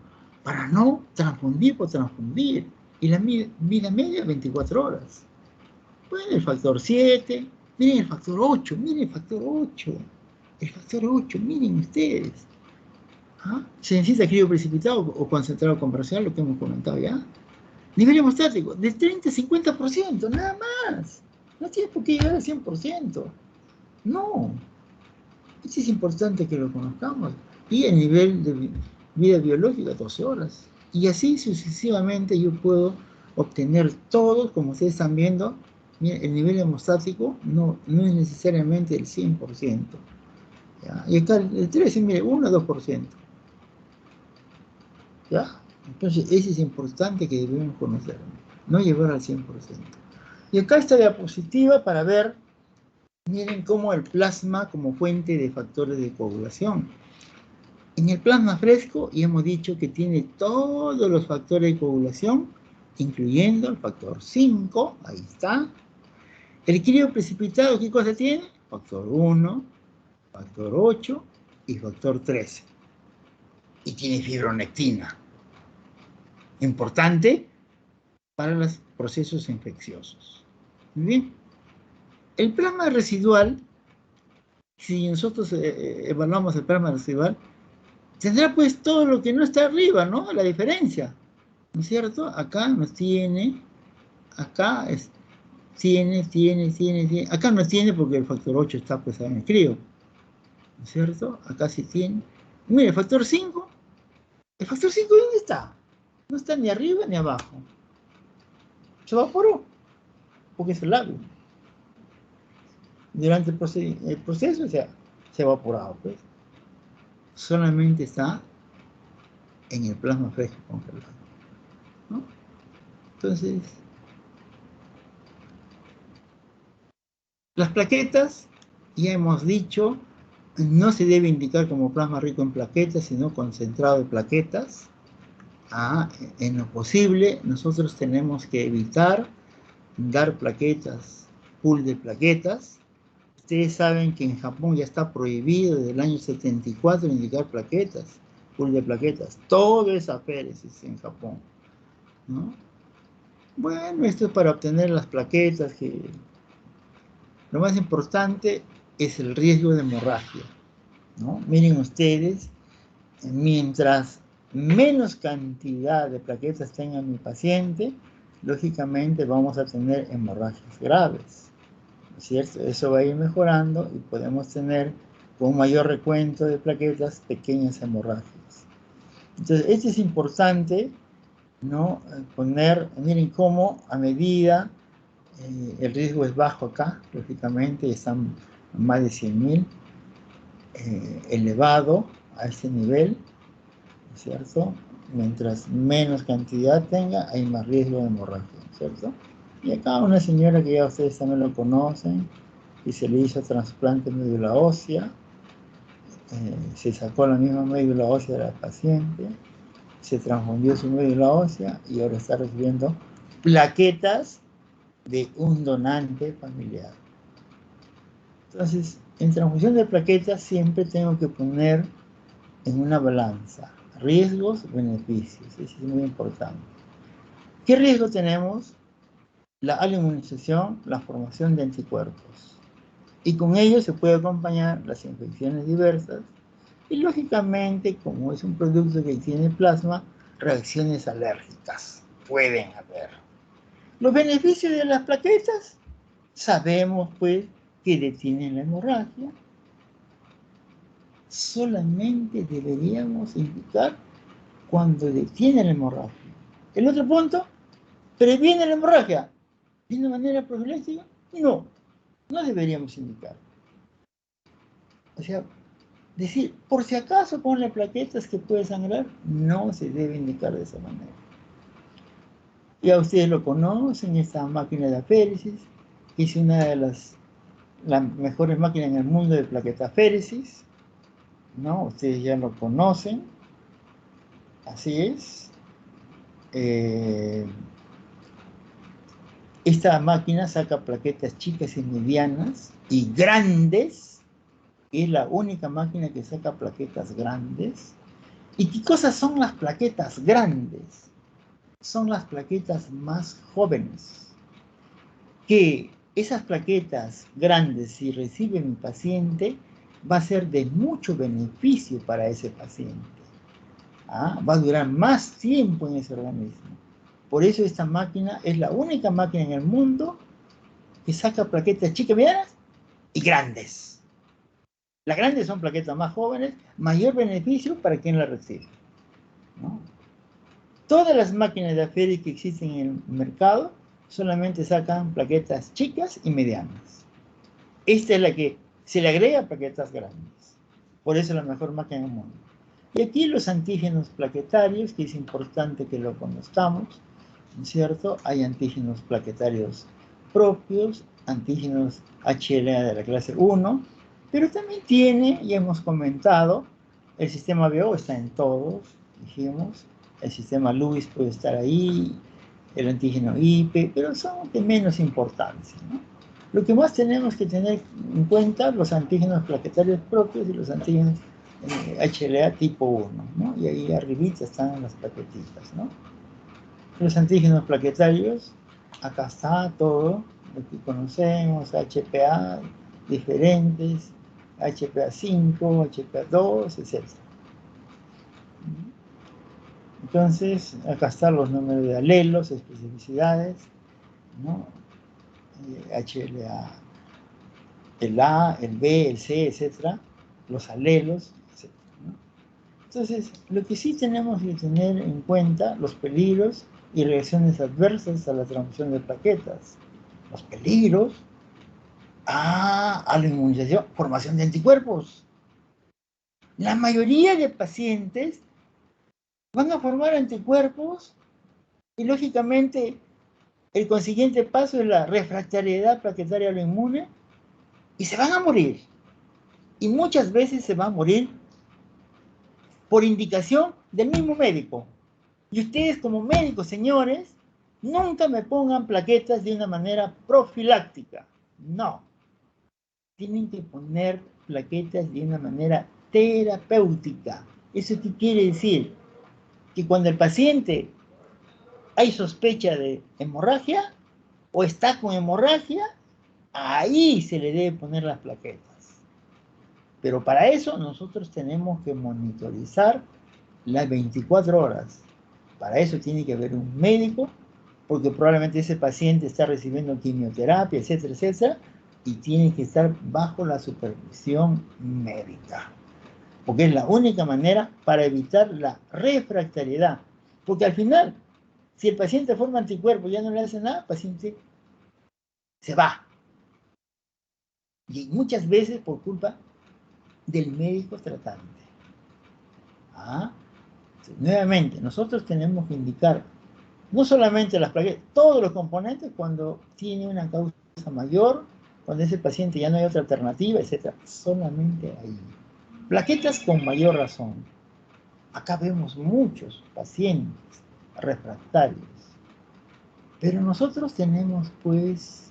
para no transfundir por transfundir. Y la vida media, 24 horas. Bueno, el factor 7, miren el factor 8, miren el factor 8. El factor 8, miren ustedes. ¿Ah? Se necesita crío precipitado o concentrado conversión, lo que hemos comentado ya. Nivel hemostático, de 30 a 50%, nada más. No tiene por qué llegar al 100%. No. Eso es importante que lo conozcamos. Y el nivel de vida biológica, 12 horas. Y así sucesivamente yo puedo obtener todo, como ustedes están viendo, el nivel hemostático no es necesariamente el 100%. ¿Ya? Y acá el 13, mire, 1 o 2%. ¿Ya? Entonces, eso es importante que debemos conocer, no llevar al 100%. Y acá está la diapositiva para ver, miren cómo el plasma como fuente de factores de coagulación. En el plasma fresco, ya hemos dicho que tiene todos los factores de coagulación, incluyendo el factor 5, ahí está. El crío precipitado, ¿qué cosa tiene? Factor 1, factor 8 y factor 13. Y tiene fibronectina. Importante para los procesos infecciosos. Muy bien. El plasma residual, si nosotros evaluamos el plasma residual, tendrá pues todo lo que no está arriba, ¿no? La diferencia, ¿no es cierto? Acá nos tiene, acá tiene, acá no tiene porque el factor 8 está pues en el crío, ¿no es cierto? Acá sí tiene. Mire, el factor 5, ¿dónde está? No está ni arriba ni abajo. Se evaporó, porque es el agua. Durante el proceso se ha evaporado, pues. Solamente está en el plasma fresco congelado, ¿no? Entonces, las plaquetas, ya hemos dicho, no se debe indicar como plasma rico en plaquetas, sino concentrado de plaquetas. En lo posible, nosotros tenemos que evitar dar plaquetas, pool de plaquetas. Ustedes saben que en Japón ya está prohibido desde el año 74 indicar plaquetas, pool de plaquetas. Todo es aféresis en Japón, ¿no? Bueno, esto es para obtener las plaquetas, que lo más importante es el riesgo de hemorragia, ¿no? Miren ustedes, mientras menos cantidad de plaquetas tenga mi paciente, lógicamente vamos a tener hemorragias graves, ¿no es cierto? Eso va a ir mejorando y podemos tener con un mayor recuento de plaquetas pequeñas hemorragias. Entonces, esto es importante, ¿no? Miren cómo a medida, el riesgo es bajo acá, lógicamente, están más de 100.000, elevado a este nivel, ¿cierto? Mientras menos cantidad tenga, hay más riesgo de hemorragia, ¿cierto? Y acá una señora que ya ustedes también lo conocen, y se le hizo trasplante de médula ósea, se sacó la misma médula ósea de la paciente, se transfundió su médula ósea y ahora está recibiendo plaquetas de un donante familiar. Entonces, en transfusión de plaquetas siempre tengo que poner en una balanza riesgos, beneficios. Eso es muy importante. ¿Qué riesgo tenemos? La inmunización, la formación de anticuerpos. Y con ello se puede acompañar las infecciones diversas y, lógicamente, como es un producto que tiene plasma, reacciones alérgicas pueden haber. Los beneficios de las plaquetas, sabemos pues que detienen la hemorragia. Solamente deberíamos indicar cuando detiene la hemorragia. El otro punto, previene la hemorragia. ¿De una manera profiláctica? No, no deberíamos indicar. O sea, decir, por si acaso ponle plaquetas que puede sangrar, no se debe indicar de esa manera. Ya ustedes lo conocen, esta máquina de aféresis, que es una de las mejores máquinas en el mundo de plaquetaféresis, ¿no? Ustedes ya lo conocen, así es. Esta máquina saca plaquetas chicas y medianas y grandes. Es la única máquina que saca plaquetas grandes. ¿Y qué cosas son las plaquetas grandes? Son las plaquetas más jóvenes, que esas plaquetas grandes, si recibe mi paciente, va a ser de mucho beneficio para ese paciente. Va a durar más tiempo en ese organismo. Por eso esta máquina es la única máquina en el mundo que saca plaquetas chicas, medianas y grandes. Las grandes son plaquetas más jóvenes, mayor beneficio para quien las recibe, ¿no? Todas las máquinas de aferis que existen en el mercado solamente sacan plaquetas chicas y medianas. Esta es la que se le agrega plaquetas grandes. Por eso es la mejor máquina del mundo. Y aquí los antígenos plaquetarios, que es importante que lo conozcamos, ¿no es cierto? Hay antígenos plaquetarios propios, antígenos HLA de la clase 1, pero también tiene, ya hemos comentado, el sistema BO está en todos, dijimos, el sistema Lewis puede estar ahí, el antígeno IP, pero son de menos importancia, ¿no? Lo que más tenemos que tener en cuenta, los antígenos plaquetarios propios y los antígenos HLA tipo 1, ¿no? Y ahí arribita están las plaquetitas, ¿no? Los antígenos plaquetarios, acá está todo lo que conocemos, HPA diferentes, HPA5, HPA2, etc. Entonces, acá están los números de alelos, especificidades, ¿no? HLA, el A, el B, el C, etc. Los alelos, etc., ¿no? Entonces, lo que sí tenemos que tener en cuenta, los peligros y reacciones adversas a la transfusión de plaquetas. Los peligros a la inmunización, formación de anticuerpos. La mayoría de pacientes van a formar anticuerpos y lógicamente el consiguiente paso es la refractariedad plaquetaria a lo inmune y se van a morir. Y muchas veces se va a morir por indicación del mismo médico. Y ustedes como médicos, señores, nunca me pongan plaquetas de una manera profiláctica. No. Tienen que poner plaquetas de una manera terapéutica. ¿Eso qué quiere decir? Que cuando el paciente hay sospecha de hemorragia o está con hemorragia, ahí se le debe poner las plaquetas. Pero para eso nosotros tenemos que monitorizar las 24 horas. Para eso tiene que haber un médico, porque probablemente ese paciente está recibiendo quimioterapia, etcétera, etcétera, y tiene que estar bajo la supervisión médica. Porque es la única manera para evitar la refractariedad. Porque al final, si el paciente forma anticuerpos y ya no le hace nada, el paciente se va. Y muchas veces por culpa del médico tratante. Nuevamente, nosotros tenemos que indicar no solamente las plaquetas, todos los componentes cuando tiene una causa mayor, cuando ese paciente ya no hay otra alternativa, etc. Solamente ahí. Plaquetas con mayor razón. Acá vemos muchos pacientes refractarios. Pero nosotros tenemos pues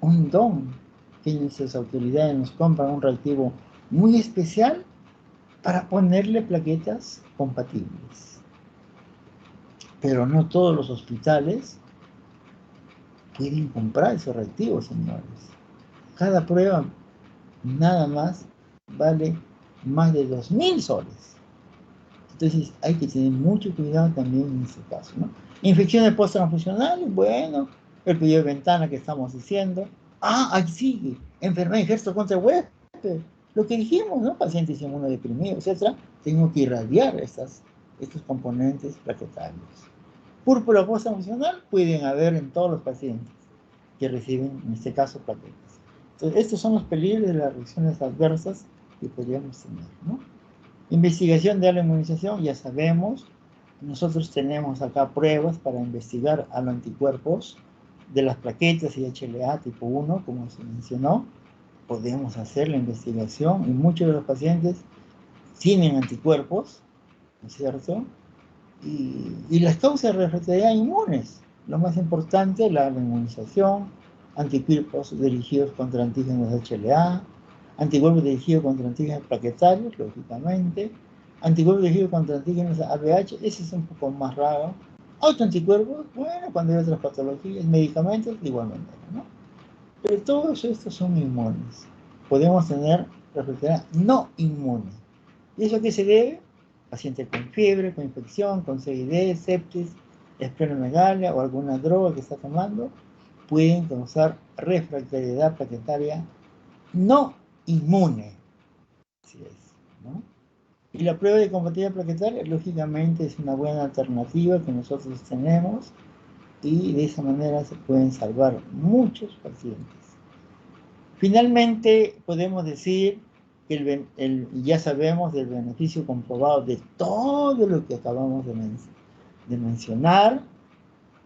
un don que nuestras autoridades nos compran un reactivo muy especial para ponerle plaquetas compatibles. Pero no todos los hospitales pueden comprar esos reactivos, señores. Cada prueba nada más vale más de 2.000 soles. Entonces hay que tener mucho cuidado también en ese caso, ¿no? Infecciones post-transfusionales, bueno, el periodo de ventana que estamos diciendo. Ahí sigue, enfermedad injerto contra el huésped. Lo que dijimos, ¿no? Pacientes inmunodeprimidos, etc. Tengo que irradiar estos componentes plaquetarios. Púrpura post-transfusional pueden haber en todos los pacientes que reciben, en este caso, plaquetas. Entonces, estos son los peligros de las reacciones adversas que podríamos tener, ¿no? Investigación de la inmunización, ya sabemos, nosotros tenemos acá pruebas para investigar a los anticuerpos de las plaquetas y HLA tipo 1, como se mencionó. Podemos hacer la investigación y muchos de los pacientes tienen anticuerpos, ¿no es cierto? Y las causas de refractariedad inmunes, lo más importante, la inmunización, anticuerpos dirigidos contra antígenos HLA, anticuerpos dirigidos contra antígenos plaquetarios, lógicamente, anticuerpos dirigidos contra antígenos ABH, ese es un poco más raro. Autoanticuerpos, bueno, cuando hay otras patologías, medicamentos, igualmente, ¿no? Pero todos estos son inmunes. Podemos tener refractaria no inmune. ¿Y eso a qué se debe? Paciente con fiebre, con infección, con CID, sepsis, esplenomegalia o alguna droga que está tomando, pueden causar refractariedad plaquetaria no inmune. Así es, ¿no? Y la prueba de compatibilidad plaquetaria, lógicamente, es una buena alternativa que nosotros tenemos y de esa manera se pueden salvar muchos pacientes. Finalmente, podemos decir que ya sabemos del beneficio comprobado de todo lo que acabamos de mencionar,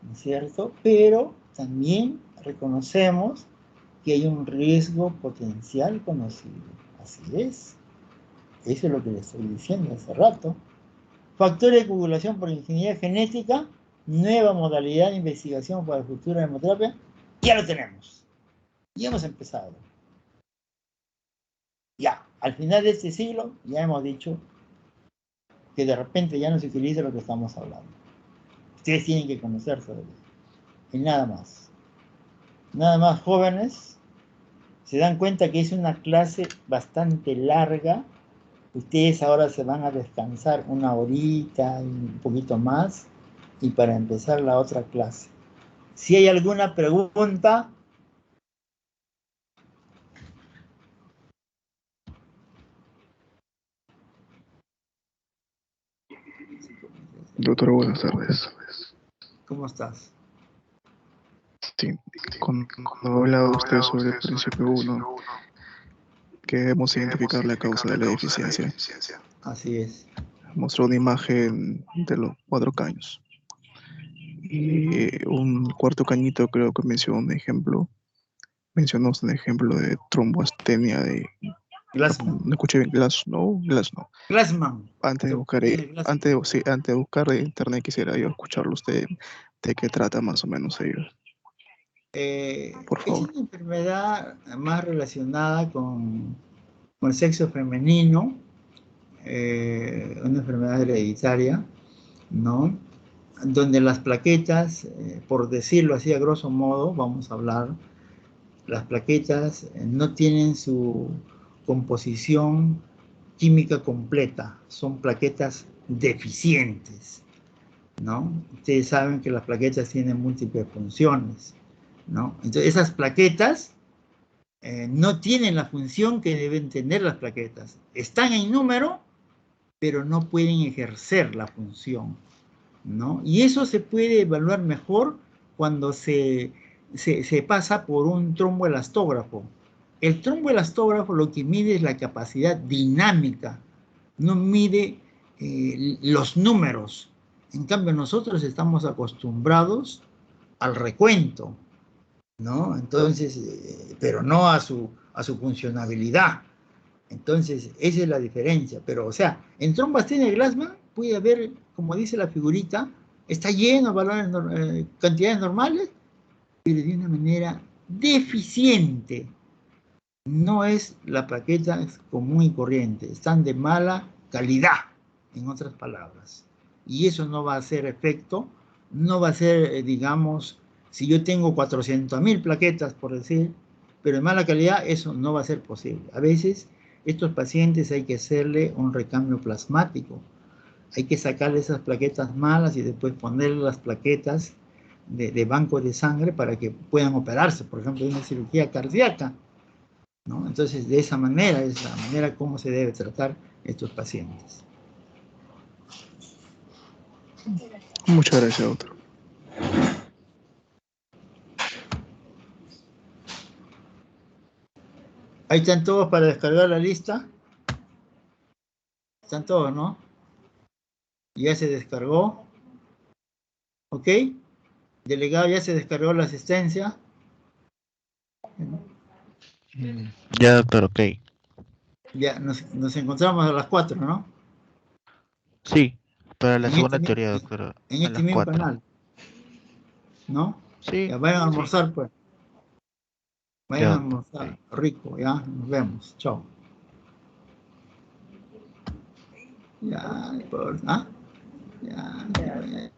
¿no es cierto? Pero también reconocemos que hay un riesgo potencial conocido. Así es. Eso es lo que les estoy diciendo hace rato. Factores de coagulación por ingeniería genética, nueva modalidad de investigación para la futura hemoterapia, ya lo tenemos. Ya hemos empezado. Ya, al final de este siglo, ya hemos dicho que de repente ya no se utiliza lo que estamos hablando. Ustedes tienen que conocer sobre eso. Y nada más. Nada más, jóvenes, se dan cuenta que es una clase bastante larga. Ustedes ahora se van a descansar una horita y un poquito más y para empezar la otra clase. Si hay alguna pregunta. Doctor, buenas tardes. ¿Cómo estás? Sí, cuando hablaba usted sobre el principio 1, que debemos identificar la causa de la deficiencia, Así es. mostró una imagen de los 4 caños. Y un cuarto cañito creo que mencionó un ejemplo de tromboastenia de... Glassman. No escuché bien, Glass no. Glassman. Antes de buscar, antes de buscar en internet quisiera yo escucharlo usted de qué trata más o menos ellos, por Es favor. una enfermedad más relacionada con el sexo femenino, una enfermedad hereditaria, ¿no? Donde las plaquetas, por decirlo así a grosso modo, vamos a hablar, las plaquetas no tienen su composición química completa, son plaquetas deficientes, ¿no? Ustedes saben que las plaquetas tienen múltiples funciones, ¿no? Entonces esas plaquetas no tienen la función que deben tener las plaquetas. Están en número, pero no pueden ejercer la función, ¿no? Y eso se puede evaluar mejor cuando se pasa por un tromboelastógrafo. El tromboelastógrafo lo que mide es la capacidad dinámica, no mide los números. En cambio, nosotros estamos acostumbrados al recuento, ¿no? Entonces, pero no a su funcionabilidad. Entonces, esa es la diferencia. Pero, o sea, en trombastenia de Glassman puede haber, como dice la figurita, está lleno de valores, cantidades normales, pero de una manera deficiente. No es la plaqueta común y corriente, están de mala calidad, en otras palabras. Y eso no va a hacer efecto, no va a ser, digamos, si yo tengo 400.000 plaquetas, por decir, pero de mala calidad, eso no va a ser posible. A veces, estos pacientes hay que hacerle un recambio plasmático. Hay que sacarle esas plaquetas malas y después ponerle las plaquetas de banco de sangre para que puedan operarse, por ejemplo, de una cirugía cardíaca, ¿no? Entonces, de esa manera es la manera como se debe tratar estos pacientes. Muchas gracias, doctor. Ahí están todos para descargar la lista. Están todos, ¿no? Ya se descargó. ¿Ok? Delegado, ya se descargó la asistencia. Ya, doctor, ok. Ya nos encontramos a las 4, ¿no? Sí, para la En segunda este, teoría, doctor, en a este las mismo 4. canal, ¿no? Sí, Ya vayan a sí. almorzar, pues. Vayan Ya, a doctor. almorzar. Ok. Rico, ya. Nos vemos. Chao. Ya, ¿ah? Ya, ya.